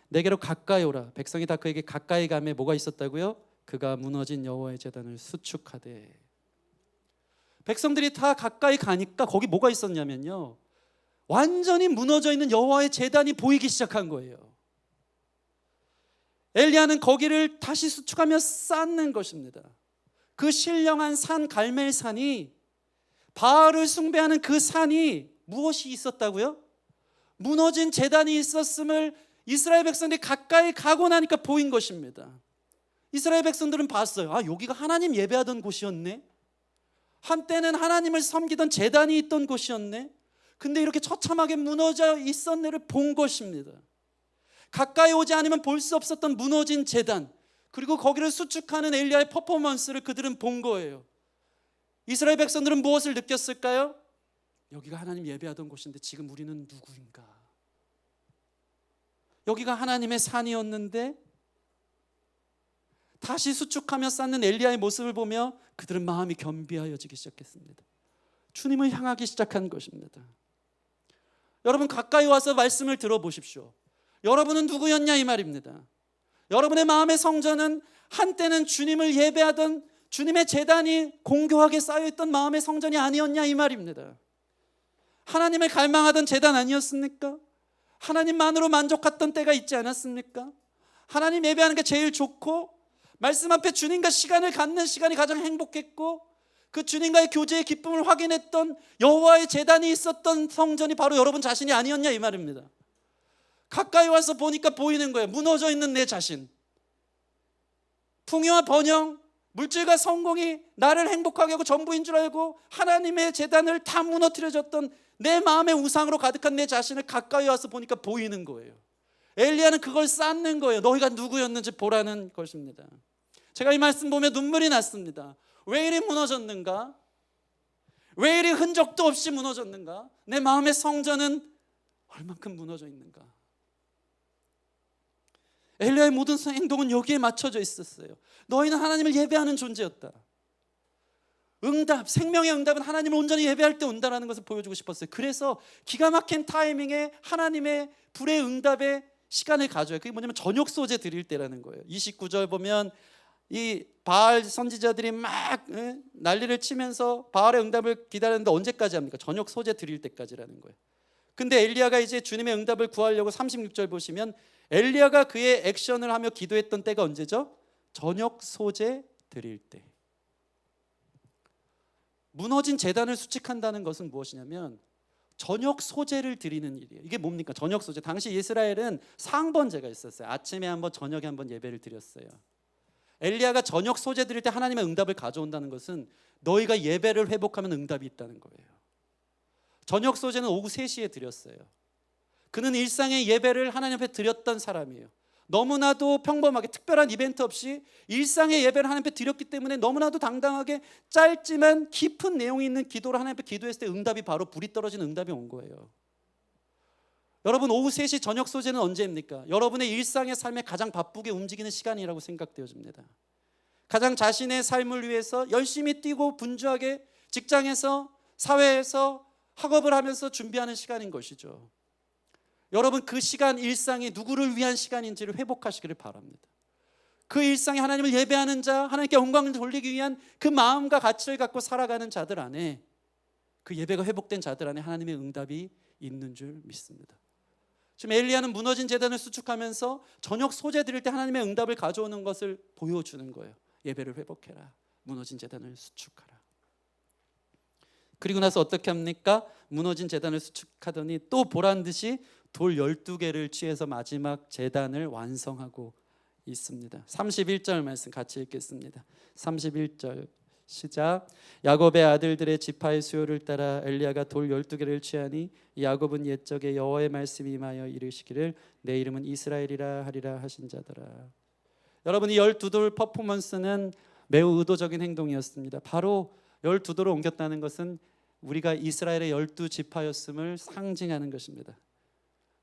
내게로 가까이 오라. 백성이 다 그에게 가까이 가매 뭐가 있었다고요? 그가 무너진 여호와의 제단을 수축하되. 백성들이 다 가까이 가니까 거기 뭐가 있었냐면요, 완전히 무너져 있는 여호와의 제단이 보이기 시작한 거예요. 엘리야는 거기를 다시 수축하며 쌓는 것입니다. 그 신령한 산 갈멜산이, 바알을 숭배하는 그 산이 무엇이 있었다고요? 무너진 제단이 있었음을 이스라엘 백성들이 가까이 가고 나니까 보인 것입니다. 이스라엘 백성들은 봤어요. 아, 여기가 하나님 예배하던 곳이었네. 한때는 하나님을 섬기던 제단이 있던 곳이었네. 근데 이렇게 처참하게 무너져 있었네를 본 것입니다. 가까이 오지 않으면 볼 수 없었던 무너진 제단, 그리고 거기를 수축하는 엘리야의 퍼포먼스를 그들은 본 거예요. 이스라엘 백성들은 무엇을 느꼈을까요? 여기가 하나님 예배하던 곳인데 지금 우리는 누구인가? 여기가 하나님의 산이었는데 다시 수축하며 쌓는 엘리야의 모습을 보며 그들은 마음이 겸비하여지기 시작했습니다. 주님을 향하기 시작한 것입니다. 여러분, 가까이 와서 말씀을 들어보십시오. 여러분은 누구였냐 이 말입니다. 여러분의 마음의 성전은 한때는 주님을 예배하던, 주님의 제단이 공교하게 쌓여있던 마음의 성전이 아니었냐 이 말입니다. 하나님을 갈망하던 제단 아니었습니까? 하나님만으로 만족했던 때가 있지 않았습니까? 하나님 예배하는 게 제일 좋고, 말씀 앞에 주님과 시간을 갖는 시간이 가장 행복했고, 그 주님과의 교제의 기쁨을 확인했던 여호와의 제단이 있었던 성전이 바로 여러분 자신이 아니었냐 이 말입니다. 가까이 와서 보니까 보이는 거예요. 무너져 있는 내 자신. 풍요와 번영, 물질과 성공이 나를 행복하게 하고 전부인 줄 알고 하나님의 제단을 다 무너뜨려졌던 내 마음의 우상으로 가득한 내 자신을 가까이 와서 보니까 보이는 거예요. 엘리야는 그걸 쌓는 거예요. 너희가 누구였는지 보라는 것입니다. 제가 이 말씀 보면 눈물이 났습니다. 왜 이리 무너졌는가? 왜 이리 흔적도 없이 무너졌는가? 내 마음의 성전은 얼만큼 무너져 있는가? 엘리야의 모든 행동은 여기에 맞춰져 있었어요. 너희는 하나님을 예배하는 존재였다. 응답, 생명의 응답은 하나님을 온전히 예배할 때 온다는 것을 보여주고 싶었어요. 그래서 기가 막힌 타이밍에 하나님의 불의 응답에 시간을 가져요. 그게 뭐냐면 저녁 소재 드릴 때라는 거예요. 29절 보면 이 바알 선지자들이 막 난리를 치면서 바알의 응답을 기다렸는데 언제까지 합니까? 저녁 소재 드릴 때까지라는 거예요. 근데 엘리야가 이제 주님의 응답을 구하려고 36절 보시면 엘리야가 그의 액션을 하며 기도했던 때가 언제죠? 저녁 소재 드릴 때. 무너진 제단을 수축한다는 것은 무엇이냐면 저녁 소재를 드리는 일이에요. 이게 뭡니까? 저녁 소재. 당시 이스라엘은 상번제가 있었어요. 아침에 한번, 저녁에 한번 예배를 드렸어요. 엘리야가 저녁 소재 드릴 때 하나님의 응답을 가져온다는 것은 너희가 예배를 회복하면 응답이 있다는 거예요. 저녁 소재는 오후 3시에 드렸어요. 그는 일상의 예배를 하나님 앞에 드렸던 사람이에요. 너무나도 평범하게 특별한 이벤트 없이 일상의 예배를 하나님 앞에 드렸기 때문에 너무나도 당당하게 짧지만 깊은 내용이 있는 기도를 하나님 앞에 기도했을 때 응답이, 바로 불이 떨어진 응답이 온 거예요. 여러분, 오후 3시 저녁 소재는 언제입니까? 여러분의 일상의 삶에 가장 바쁘게 움직이는 시간이라고 생각되어집니다. 가장 자신의 삶을 위해서 열심히 뛰고 분주하게 직장에서, 사회에서, 학업을 하면서 준비하는 시간인 것이죠. 여러분, 그 시간, 일상이 누구를 위한 시간인지를 회복하시기를 바랍니다. 그 일상에 하나님을 예배하는 자, 하나님께 영광을 돌리기 위한 그 마음과 가치를 갖고 살아가는 자들 안에, 그 예배가 회복된 자들 안에 하나님의 응답이 있는 줄 믿습니다. 지금 엘리야는 무너진 제단을 수축하면서 저녁 소재 드릴 때 하나님의 응답을 가져오는 것을 보여주는 거예요. 예배를 회복해라, 무너진 제단을 수축하라. 그리고 나서 어떻게 합니까? 무너진 제단을 수축하더니 또 보란듯이 돌 12개를 취해서 마지막 제단을 완성하고 있습니다. 31절 말씀 같이 읽겠습니다. 31절 시작. 야곱의 아들들의 지파의 수요를 따라 엘리야가 돌 12개를 취하니 야곱은 옛적에 여호와의 말씀이 임하여 이르시기를 내 이름은 이스라엘이라 하리라 하신 자더라. 여러분, 이 12돌 퍼포먼스는 매우 의도적인 행동이었습니다. 바로 12돌을 옮겼다는 것은 우리가 이스라엘의 12지파였음을 상징하는 것입니다.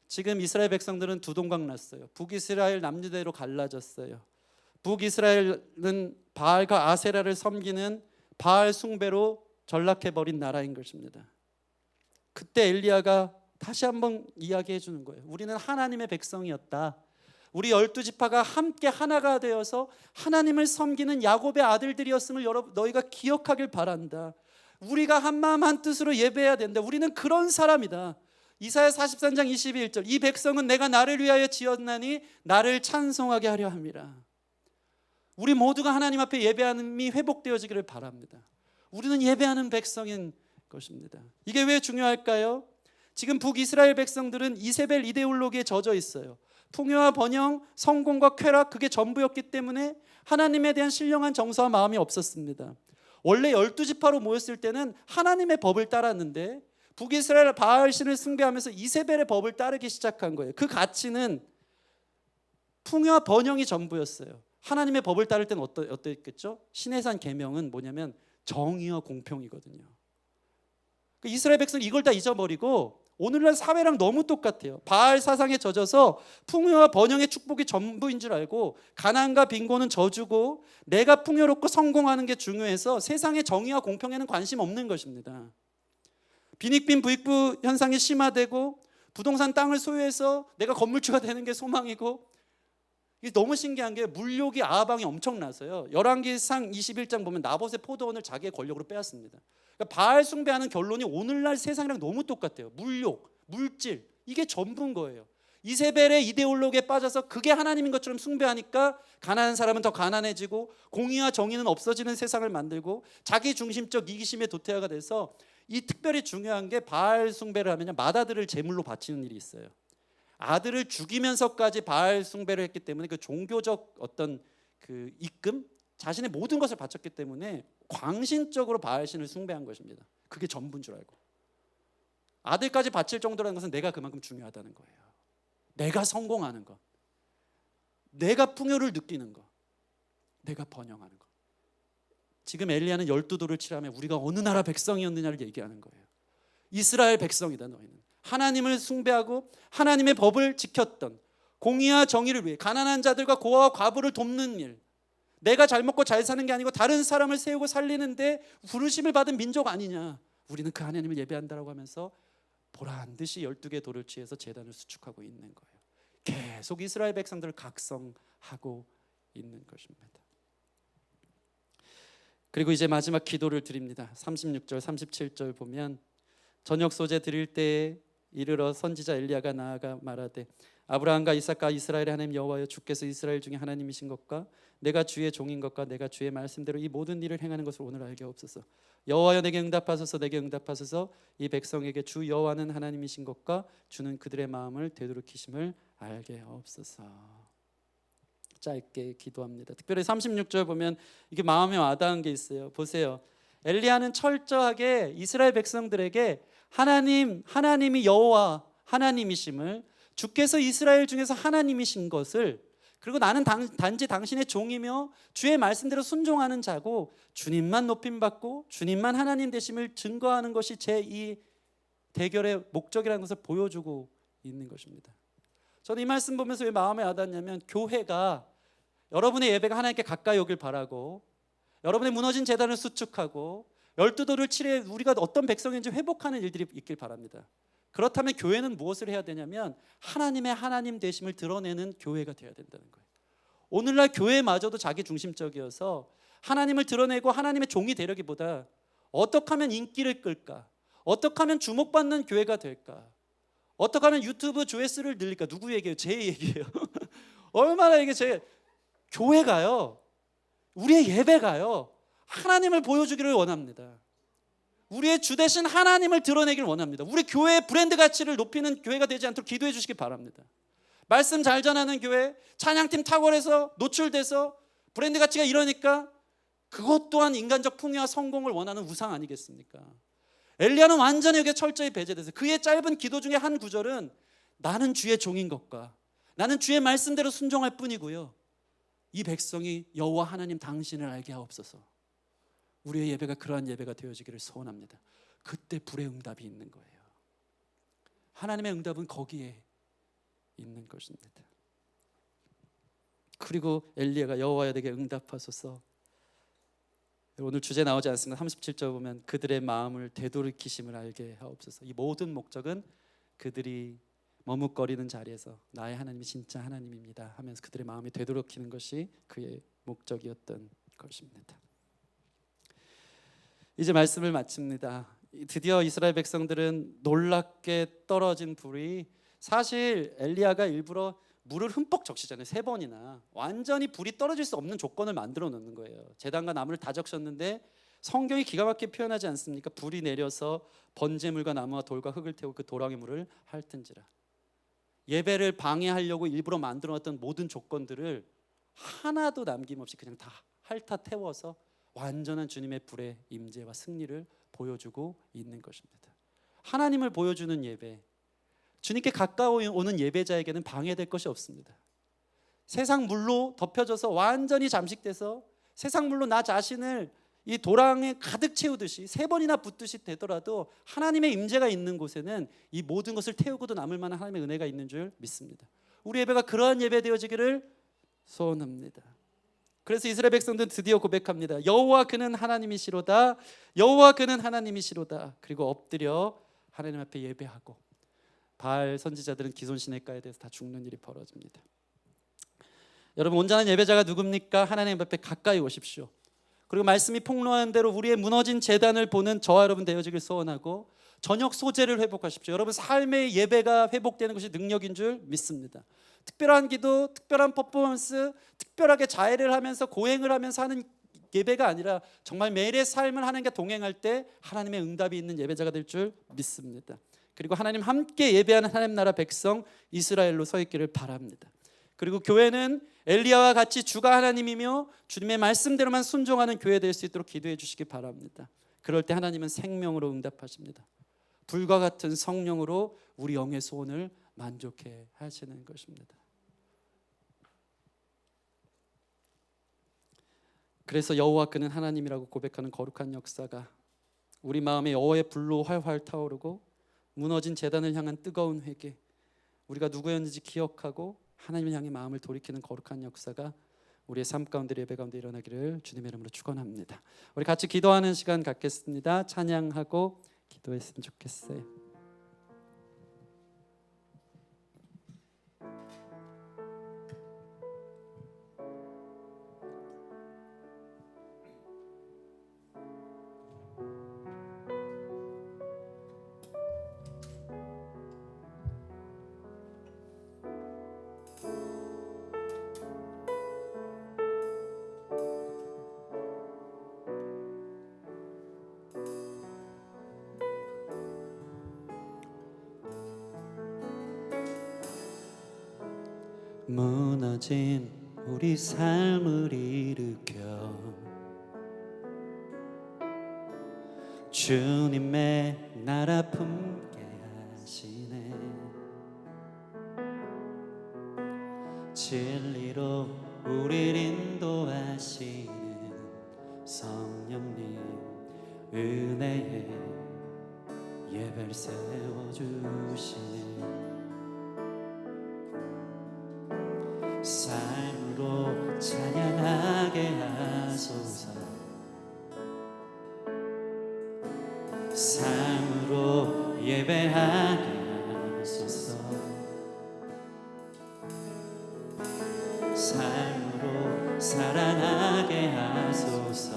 지금 이스라엘 백성들은 두 동강 났어요. 북이스라엘 남유대로 갈라졌어요. 북이스라엘은 바알과 아세라를 섬기는 바알 숭배로 전락해버린 나라인 것입니다. 그때 엘리야가 다시 한번 이야기해 주는 거예요. 우리는 하나님의 백성이었다. 우리 12지파가 함께 하나가 되어서 하나님을 섬기는 야곱의 아들들이었음을 너희가 기억하길 바란다. 우리가 한 마음 한 뜻으로 예배해야 된다. 우리는 그런 사람이다. 이사야 43장 21절, 이 백성은 내가 나를 위하여 지었나니 나를 찬송하게 하려 함이라. 우리 모두가 하나님 앞에 예배함이 회복되어지기를 바랍니다. 우리는 예배하는 백성인 것입니다. 이게 왜 중요할까요? 지금 북이스라엘 백성들은 이세벨 이데올로기에 젖어 있어요. 풍요와 번영, 성공과 쾌락, 그게 전부였기 때문에 하나님에 대한 신령한 정서와 마음이 없었습니다. 원래 12지파로 모였을 때는 하나님의 법을 따랐는데 북이스라엘 바알신을 숭배하면서 이세벨의 법을 따르기 시작한 거예요. 그 가치는 풍요와 번영이 전부였어요. 하나님의 법을 따를 때는 어땠겠죠? 시내산 계명은 뭐냐면 정의와 공평이거든요. 이스라엘 백성이 이걸 다 잊어버리고 오늘날 사회랑 너무 똑같아요. 바알 사상에 젖어서 풍요와 번영의 축복이 전부인 줄 알고 가난과 빈곤은 저주고 내가 풍요롭고 성공하는 게 중요해서 세상의 정의와 공평에는 관심 없는 것입니다. 빈익빈 부익부 현상이 심화되고 부동산 땅을 소유해서 내가 건물주가 되는 게 소망이고, 이게 너무 신기한 게 물욕이 아하방이 엄청나서요. 열왕기상 21장 보면 나봇의 포도원을 자기의 권력으로 빼앗습니다. 그러니까 바알 숭배하는 결론이 오늘날 세상이랑 너무 똑같아요. 물욕, 물질, 이게 전부인 거예요. 이세벨의 이데올로기에 빠져서 그게 하나님인 것처럼 숭배하니까 가난한 사람은 더 가난해지고 공의와 정의는 없어지는 세상을 만들고 자기 중심적 이기심의 도태화가 돼서, 이 특별히 중요한 게 바알 숭배를 하면 맏아들을 제물로 바치는 일이 있어요. 아들을 죽이면서까지 바알 숭배를 했기 때문에 그 종교적 어떤 그 입금, 자신의 모든 것을 바쳤기 때문에 광신적으로 바알신을 숭배한 것입니다. 그게 전부인 줄 알고 아들까지 바칠 정도라는 것은 내가 그만큼 중요하다는 거예요. 내가 성공하는 것, 내가 풍요를 느끼는 것, 내가 번영하는 것. 지금 엘리야는 12돌을 치라며 우리가 어느 나라 백성이었느냐를 얘기하는 거예요. 이스라엘 백성이다. 너희는 하나님을 숭배하고 하나님의 법을 지켰던, 공의와 정의를 위해 가난한 자들과 고아와 과부를 돕는 일, 내가 잘 먹고 잘 사는 게 아니고 다른 사람을 세우고 살리는데 부르심을 받은 민족 아니냐. 우리는 그 하나님을 예배한다라고 하면서 보란듯이 12개 돌을 취해서 제단을 수축하고 있는 거예요. 계속 이스라엘 백성들을 각성하고 있는 것입니다. 그리고 이제 마지막 기도를 드립니다. 36절 37절 보면 저녁 소재 드릴 때에 이르러 선지자 엘리야가 나아가 말하되 아브라함과 이삭과 이스라엘의 하나님 여호와여, 주께서 이스라엘 중에 하나님이신 것과 내가 주의 종인 것과 내가 주의 말씀대로 이 모든 일을 행하는 것을 오늘 알게 없소서. 여호와여, 내게 응답하소서. 내게 응답하소서. 이 백성에게 주 여호와는 하나님이신 것과 주는 그들의 마음을 되돌이키심을 알게 없소서. 짧게 기도합니다. 특별히 36절 보면 이게 마음에 와닿은 게 있어요. 보세요. 엘리야는 철저하게 이스라엘 백성들에게 하나님이 여호와 하나님이심을, 주께서 이스라엘 중에서 하나님이신 것을, 그리고 나는 단지 당신의 종이며 주의 말씀대로 순종하는 자고 주님만 높임받고 주님만 하나님 되심을 증거하는 것이 제 이 대결의 목적이라는 것을 보여주고 있는 것입니다. 저는 이 말씀 보면서 왜 마음에 와닿냐면, 교회가 여러분의 예배가 하나님께 가까이 오길 바라고, 여러분의 무너진 제단을 수축하고 열두도를 칠해 우리가 어떤 백성인지 회복하는 일들이 있길 바랍니다. 그렇다면 교회는 무엇을 해야 되냐면 하나님의 하나님 되심을 드러내는 교회가 되어야 된다는 거예요. 오늘날 교회마저도 자기 중심적이어서 하나님을 드러내고 하나님의 종이 되려기보다 어떻게 하면 인기를 끌까, 어떻게 하면 주목받는 교회가 될까, 어떻게 하면 유튜브 조회수를 늘릴까. 누구 얘기예요? 제 얘기예요. 얼마나 이게 제 교회가요, 우리의 예배가요, 하나님을 보여주기를 원합니다. 우리의 주 되신 하나님을 드러내기를 원합니다. 우리 교회의 브랜드 가치를 높이는 교회가 되지 않도록 기도해 주시기 바랍니다. 말씀 잘 전하는 교회, 찬양팀 탁월해서 노출돼서 브랜드 가치가 이러니까 그것 또한 인간적 풍요와 성공을 원하는 우상 아니겠습니까? 엘리야는 완전히 여기에 철저히 배제돼서 그의 짧은 기도 중에 한 구절은 나는 주의 종인 것과 나는 주의 말씀대로 순종할 뿐이고요, 이 백성이 여호와 하나님 당신을 알게 하옵소서. 우리의 예배가 그러한 예배가 되어지기를 소원합니다. 그때 불의 응답이 있는 거예요. 하나님의 응답은 거기에 있는 것입니다. 그리고 엘리야가 여호와여 내게 응답하소서. 오늘 주제 나오지 않습니다. 37절 보면 그들의 마음을 되돌이키심을 알게 하옵소서. 이 모든 목적은 그들이 머뭇거리는 자리에서 나의 하나님이 진짜 하나님입니다 하면서 그들의 마음이 되돌이키는 것이 그의 목적이었던 것입니다. 이제 말씀을 마칩니다. 드디어 이스라엘 백성들은 놀랍게 떨어진 불이, 사실 엘리야가 일부러 물을 흠뻑 적시잖아요. 3번이나. 완전히 불이 떨어질 수 없는 조건을 만들어 놓는 거예요. 제단과 나무를 다 적셨는데 성경이 기가 막히게 표현하지 않습니까? 불이 내려서 번제물과 나무와 돌과 흙을 태우고 그 도랑의 물을 핥은지라. 예배를 방해하려고 일부러 만들어 놨던 모든 조건들을 하나도 남김없이 그냥 다 핥아 태워서 완전한 주님의 불의 임재와 승리를 보여주고 있는 것입니다. 하나님을 보여주는 예배, 주님께 가까이 오는 예배자에게는 방해될 것이 없습니다. 세상 물로 덮여져서 완전히 잠식돼서 세상 물로 나 자신을 이 도랑에 가득 채우듯이 3번이나 붙듯이 되더라도 하나님의 임재가 있는 곳에는 이 모든 것을 태우고도 남을 만한 하나님의 은혜가 있는 줄 믿습니다. 우리 예배가 그러한 예배 되어지기를 소원합니다. 그래서 이스라엘 백성들은 드디어 고백합니다. 여호와 그는 하나님이시로다. 여호와 그는 하나님이시로다. 그리고 엎드려 하나님 앞에 예배하고, 바알 선지자들은 기손시내가에 대해서 다 죽는 일이 벌어집니다. 여러분, 온전한 예배자가 누굽니까? 하나님 앞에 가까이 오십시오. 그리고 말씀이 폭로하는 대로 우리의 무너진 제단을 보는 저와 여러분 되어지길 소원하고, 저녁 소재를 회복하십시오. 여러분 삶의 예배가 회복되는 것이 능력인 줄 믿습니다. 특별한 기도, 특별한 퍼포먼스, 특별하게 자해를 하면서 고행을 하면서 하는 예배가 아니라 정말 매일의 삶을 하나님과 동행할 때 하나님의 응답이 있는 예배자가 될 줄 믿습니다. 그리고 하나님 함께 예배하는 하나님 나라 백성 이스라엘로 서 있기를 바랍니다. 그리고 교회는 엘리야와 같이 주가 하나님이며 주님의 말씀대로만 순종하는 교회 될 수 있도록 기도해 주시기 바랍니다. 그럴 때 하나님은 생명으로 응답하십니다. 불과 같은 성령으로 우리 영의 소원을 만족해 하시는 것입니다. 그래서 여호와 그는 하나님이라고 고백하는 거룩한 역사가 우리 마음에 여호와의 불로 활활 타오르고, 무너진 제단을 향한 뜨거운 회개, 우리가 누구였는지 기억하고 하나님을 향해 마음을 돌이키는 거룩한 역사가 우리의 삶 가운데, 예배 가운데 일어나기를 주님의 이름으로 축원합니다. 우리 같이 기도하는 시간 갖겠습니다. 찬양하고 기도했으면 좋겠어요. 무너진 우리 삶을 일으켜 주님의 나라 품게 하시네. 진리로 우리를 인도하시는 성령님, 은혜에 예배를 세워주시네. 삶으로 찬양 삶으로 예배하게 하소서. 삶으로 사랑하게 하소서.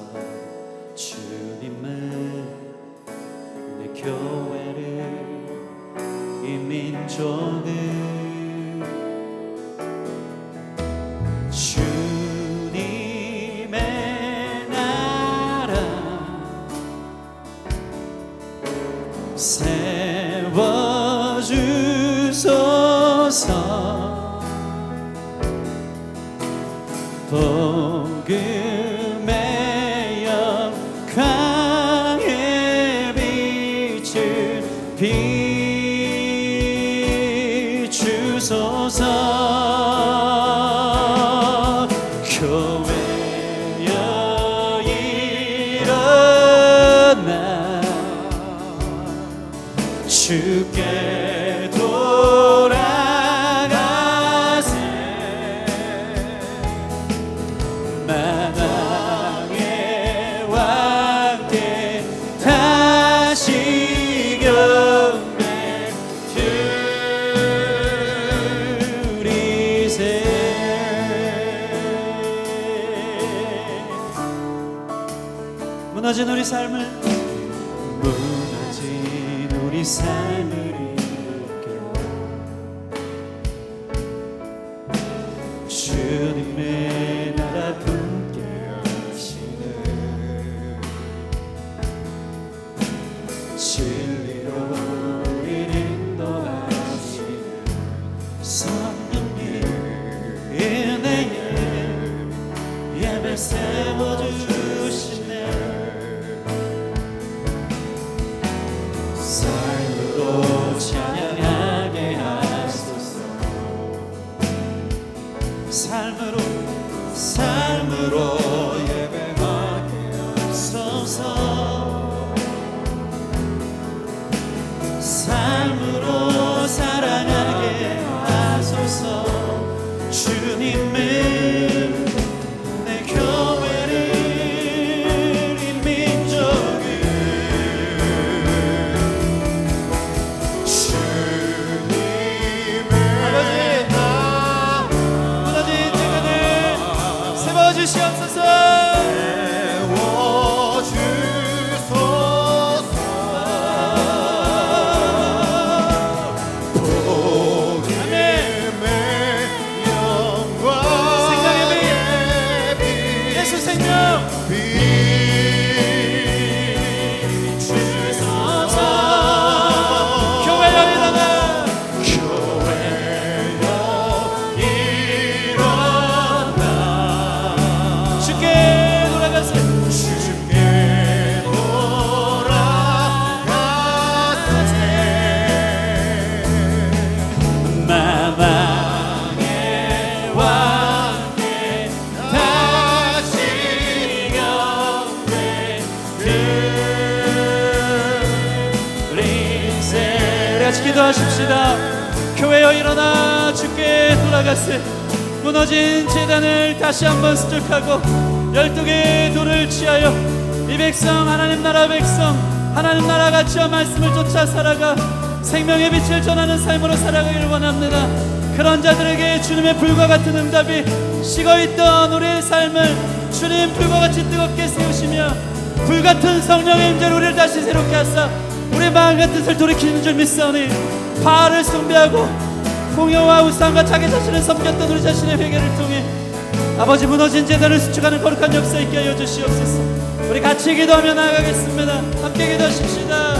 주님은 내 교회를 이 민족을 주님의 나라 세워주소서. 복음의 영광의 빛을 비추소서. 교회여 일어나 주께 돌아가세. 만왕의 왕께 다시 경배 드리세. 무너진 우리 삶을 일으켜 주님의 나라 품게 하시는 진리로 우리를 인도하시는 성령님 은혜에 예배 세워주시네. 삶으로 찬양하게 하소서. 삶으로 예배하게 하소서. 삶으로 사랑하게 하소서. 주님은 내 교회를 이 민족을 세워주시옵소서. 복음의 영광 생명의 빛 예수 생명 비추소서. 교회여 일어나 기도하십시다. 교회여 일어나 주께 돌아가세. 무너진 제단을 다시 한번 수축하고 12개의 돌을 취하여 이 백성 하나님 나라 백성 하나님 나라 가치와 말씀을 쫓아 살아가 생명의 빛을 전하는 삶으로 살아가기를 원합니다. 그런 자들에게 주님의 불과 같은 응답이 식어있던 우리의 삶을 주님 불과 같이 뜨겁게 세우시며 불같은 성령의 임재로 우리를 다시 새롭게 하사 우리의 마음과 뜻을 돌이키는 줄 믿사오니 바알을 숭배하고 공여와 우상과 자기 자신을 섬겼던 우리 자신의 회개를 통해 아버지 무너진 제단을 수축하는 거룩한 역사 있게 하여 주시옵소서. 우리 같이 기도하며 나아가겠습니다. 함께 기도하십시다.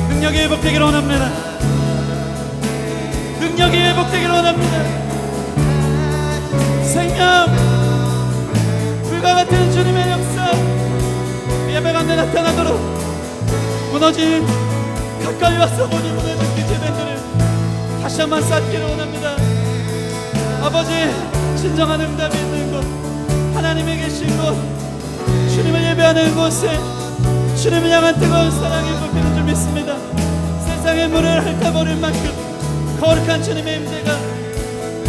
능력이 회복되기를 원합니다. 능력이 회복되기를 원합니다. 생명 불과 같은 주님의 역사 예배 가운데 나타나도록 무너진 가까이 와서 보니 무너진 그 제단들을 다시 한번 쌓기를 원합니다. 아버지 진정한 응답이 있는 곳 하나님이 계신 곳 주님을 예배하는 곳에 주님을 향한 뜨거운 사랑이 쏟기는 줄 믿습니다. 세상의 물을 핥아버릴 만큼 거룩한 주님의 임재가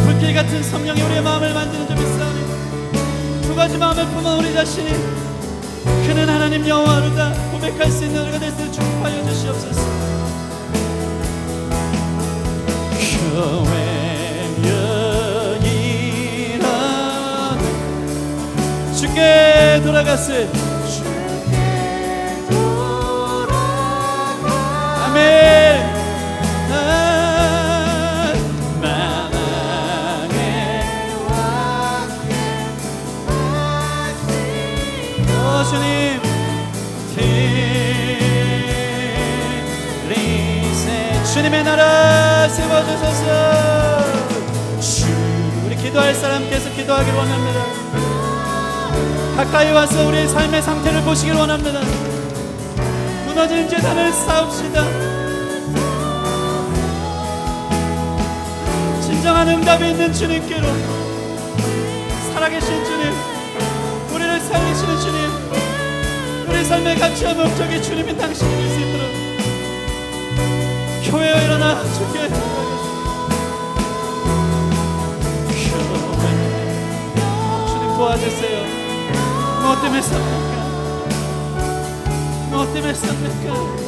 불길 같은 성령이 우리의 마음을 만지는 줄 믿사오니 두 가지 마음을 품은 우리 자신이 그는 하나님 여호와로다 고백할 수 있는 우리가 될 수 있도록 축복하여 주시옵소서. 교회여인은 주께 돌아갔을 아멘. 주님 주님의 나라 세워주소서. 우리 기도할 사람께서 기도하기를 원합니다. 가까이 와서 우리의 삶의 상태를 보시길 원합니다. 무너진 재단을 쌓읍시다. 진정한 응답이 있는 주님께로, 살아계신 주님, 우리를 살리시는 주님, 우리 삶의 가치와 목적이 주님인 당신이 될 수 있도록 교회여 일어나 주께 주님 도와주세요. 무엇 때문에 삽니까? 무엇 때문에 삽니까?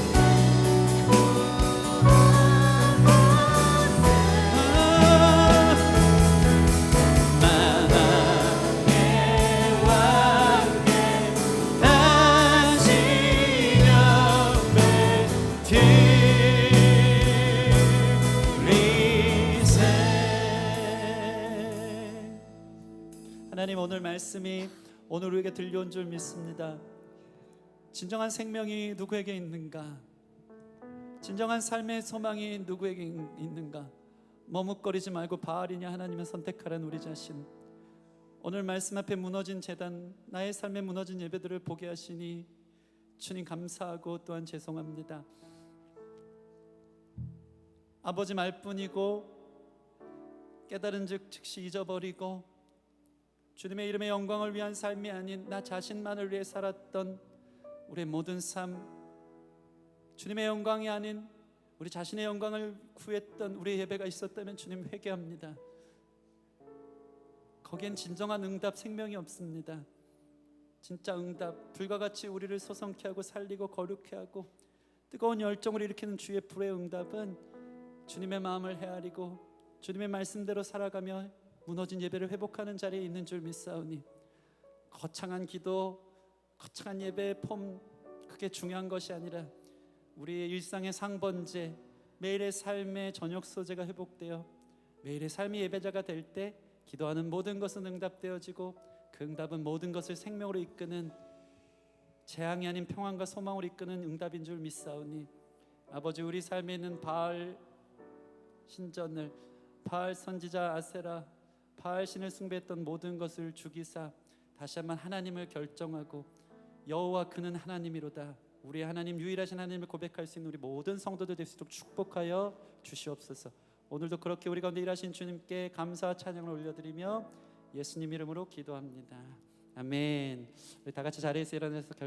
하나님, 오늘 말씀이 오늘 우리에게 들려온 줄 믿습니다. 진정한 생명이 누구에게 있는가? 진정한 삶의 소망이 누구에게 있는가? 머뭇거리지 말고 바알이냐 하나님을 선택하라는 우리 자신. 오늘 말씀 앞에 무너진 제단, 나의 삶에 무너진 예배들을 보게 하시니 주님 감사하고 또한 죄송합니다. 아버지 말뿐이고 깨달은 즉 즉시 잊어버리고 주님의 이름의 영광을 위한 삶이 아닌 나 자신만을 위해 살았던 우리의 모든 삶, 주님의 영광이 아닌 우리 자신의 영광을 구했던 우리의 예배가 있었다면 주님 회개합니다. 거기엔 진정한 응답, 생명이 없습니다. 진짜 응답, 불과 같이 우리를 소성케 하고 살리고 거룩케 하고 뜨거운 열정을 일으키는 주의 불의 응답은 주님의 마음을 헤아리고 주님의 말씀대로 살아가며 무너진 예배를 회복하는 자리에 있는 줄 믿사오니 거창한 기도, 거창한 예배의 폼, 그게 중요한 것이 아니라 우리의 일상의 상번제, 매일의 삶의 저녁 소재가 회복되어 매일의 삶의 예배자가 될 때 기도하는 모든 것은 응답되어지고 그 응답은 모든 것을 생명으로 이끄는, 재앙이 아닌 평안과 소망으로 이끄는 응답인 줄 믿사오니 아버지, 우리 삶에 있는 바알 신전을, 바알 선지자 아세라, 바알 신을 숭배했던 모든 것을 죽이사 다시 한번 하나님을 결정하고 여호와 그는 하나님이로다, 우리의 하나님, 유일하신 하나님을 고백할 수 있는 우리 모든 성도들 될 수 있도록 축복하여 주시옵소서. 오늘도 그렇게 우리 가운데 일하신 주님께 감사와 찬양을 올려드리며 예수님 이름으로 기도합니다. 아멘. 우리 다 같이 자리에서 일어나서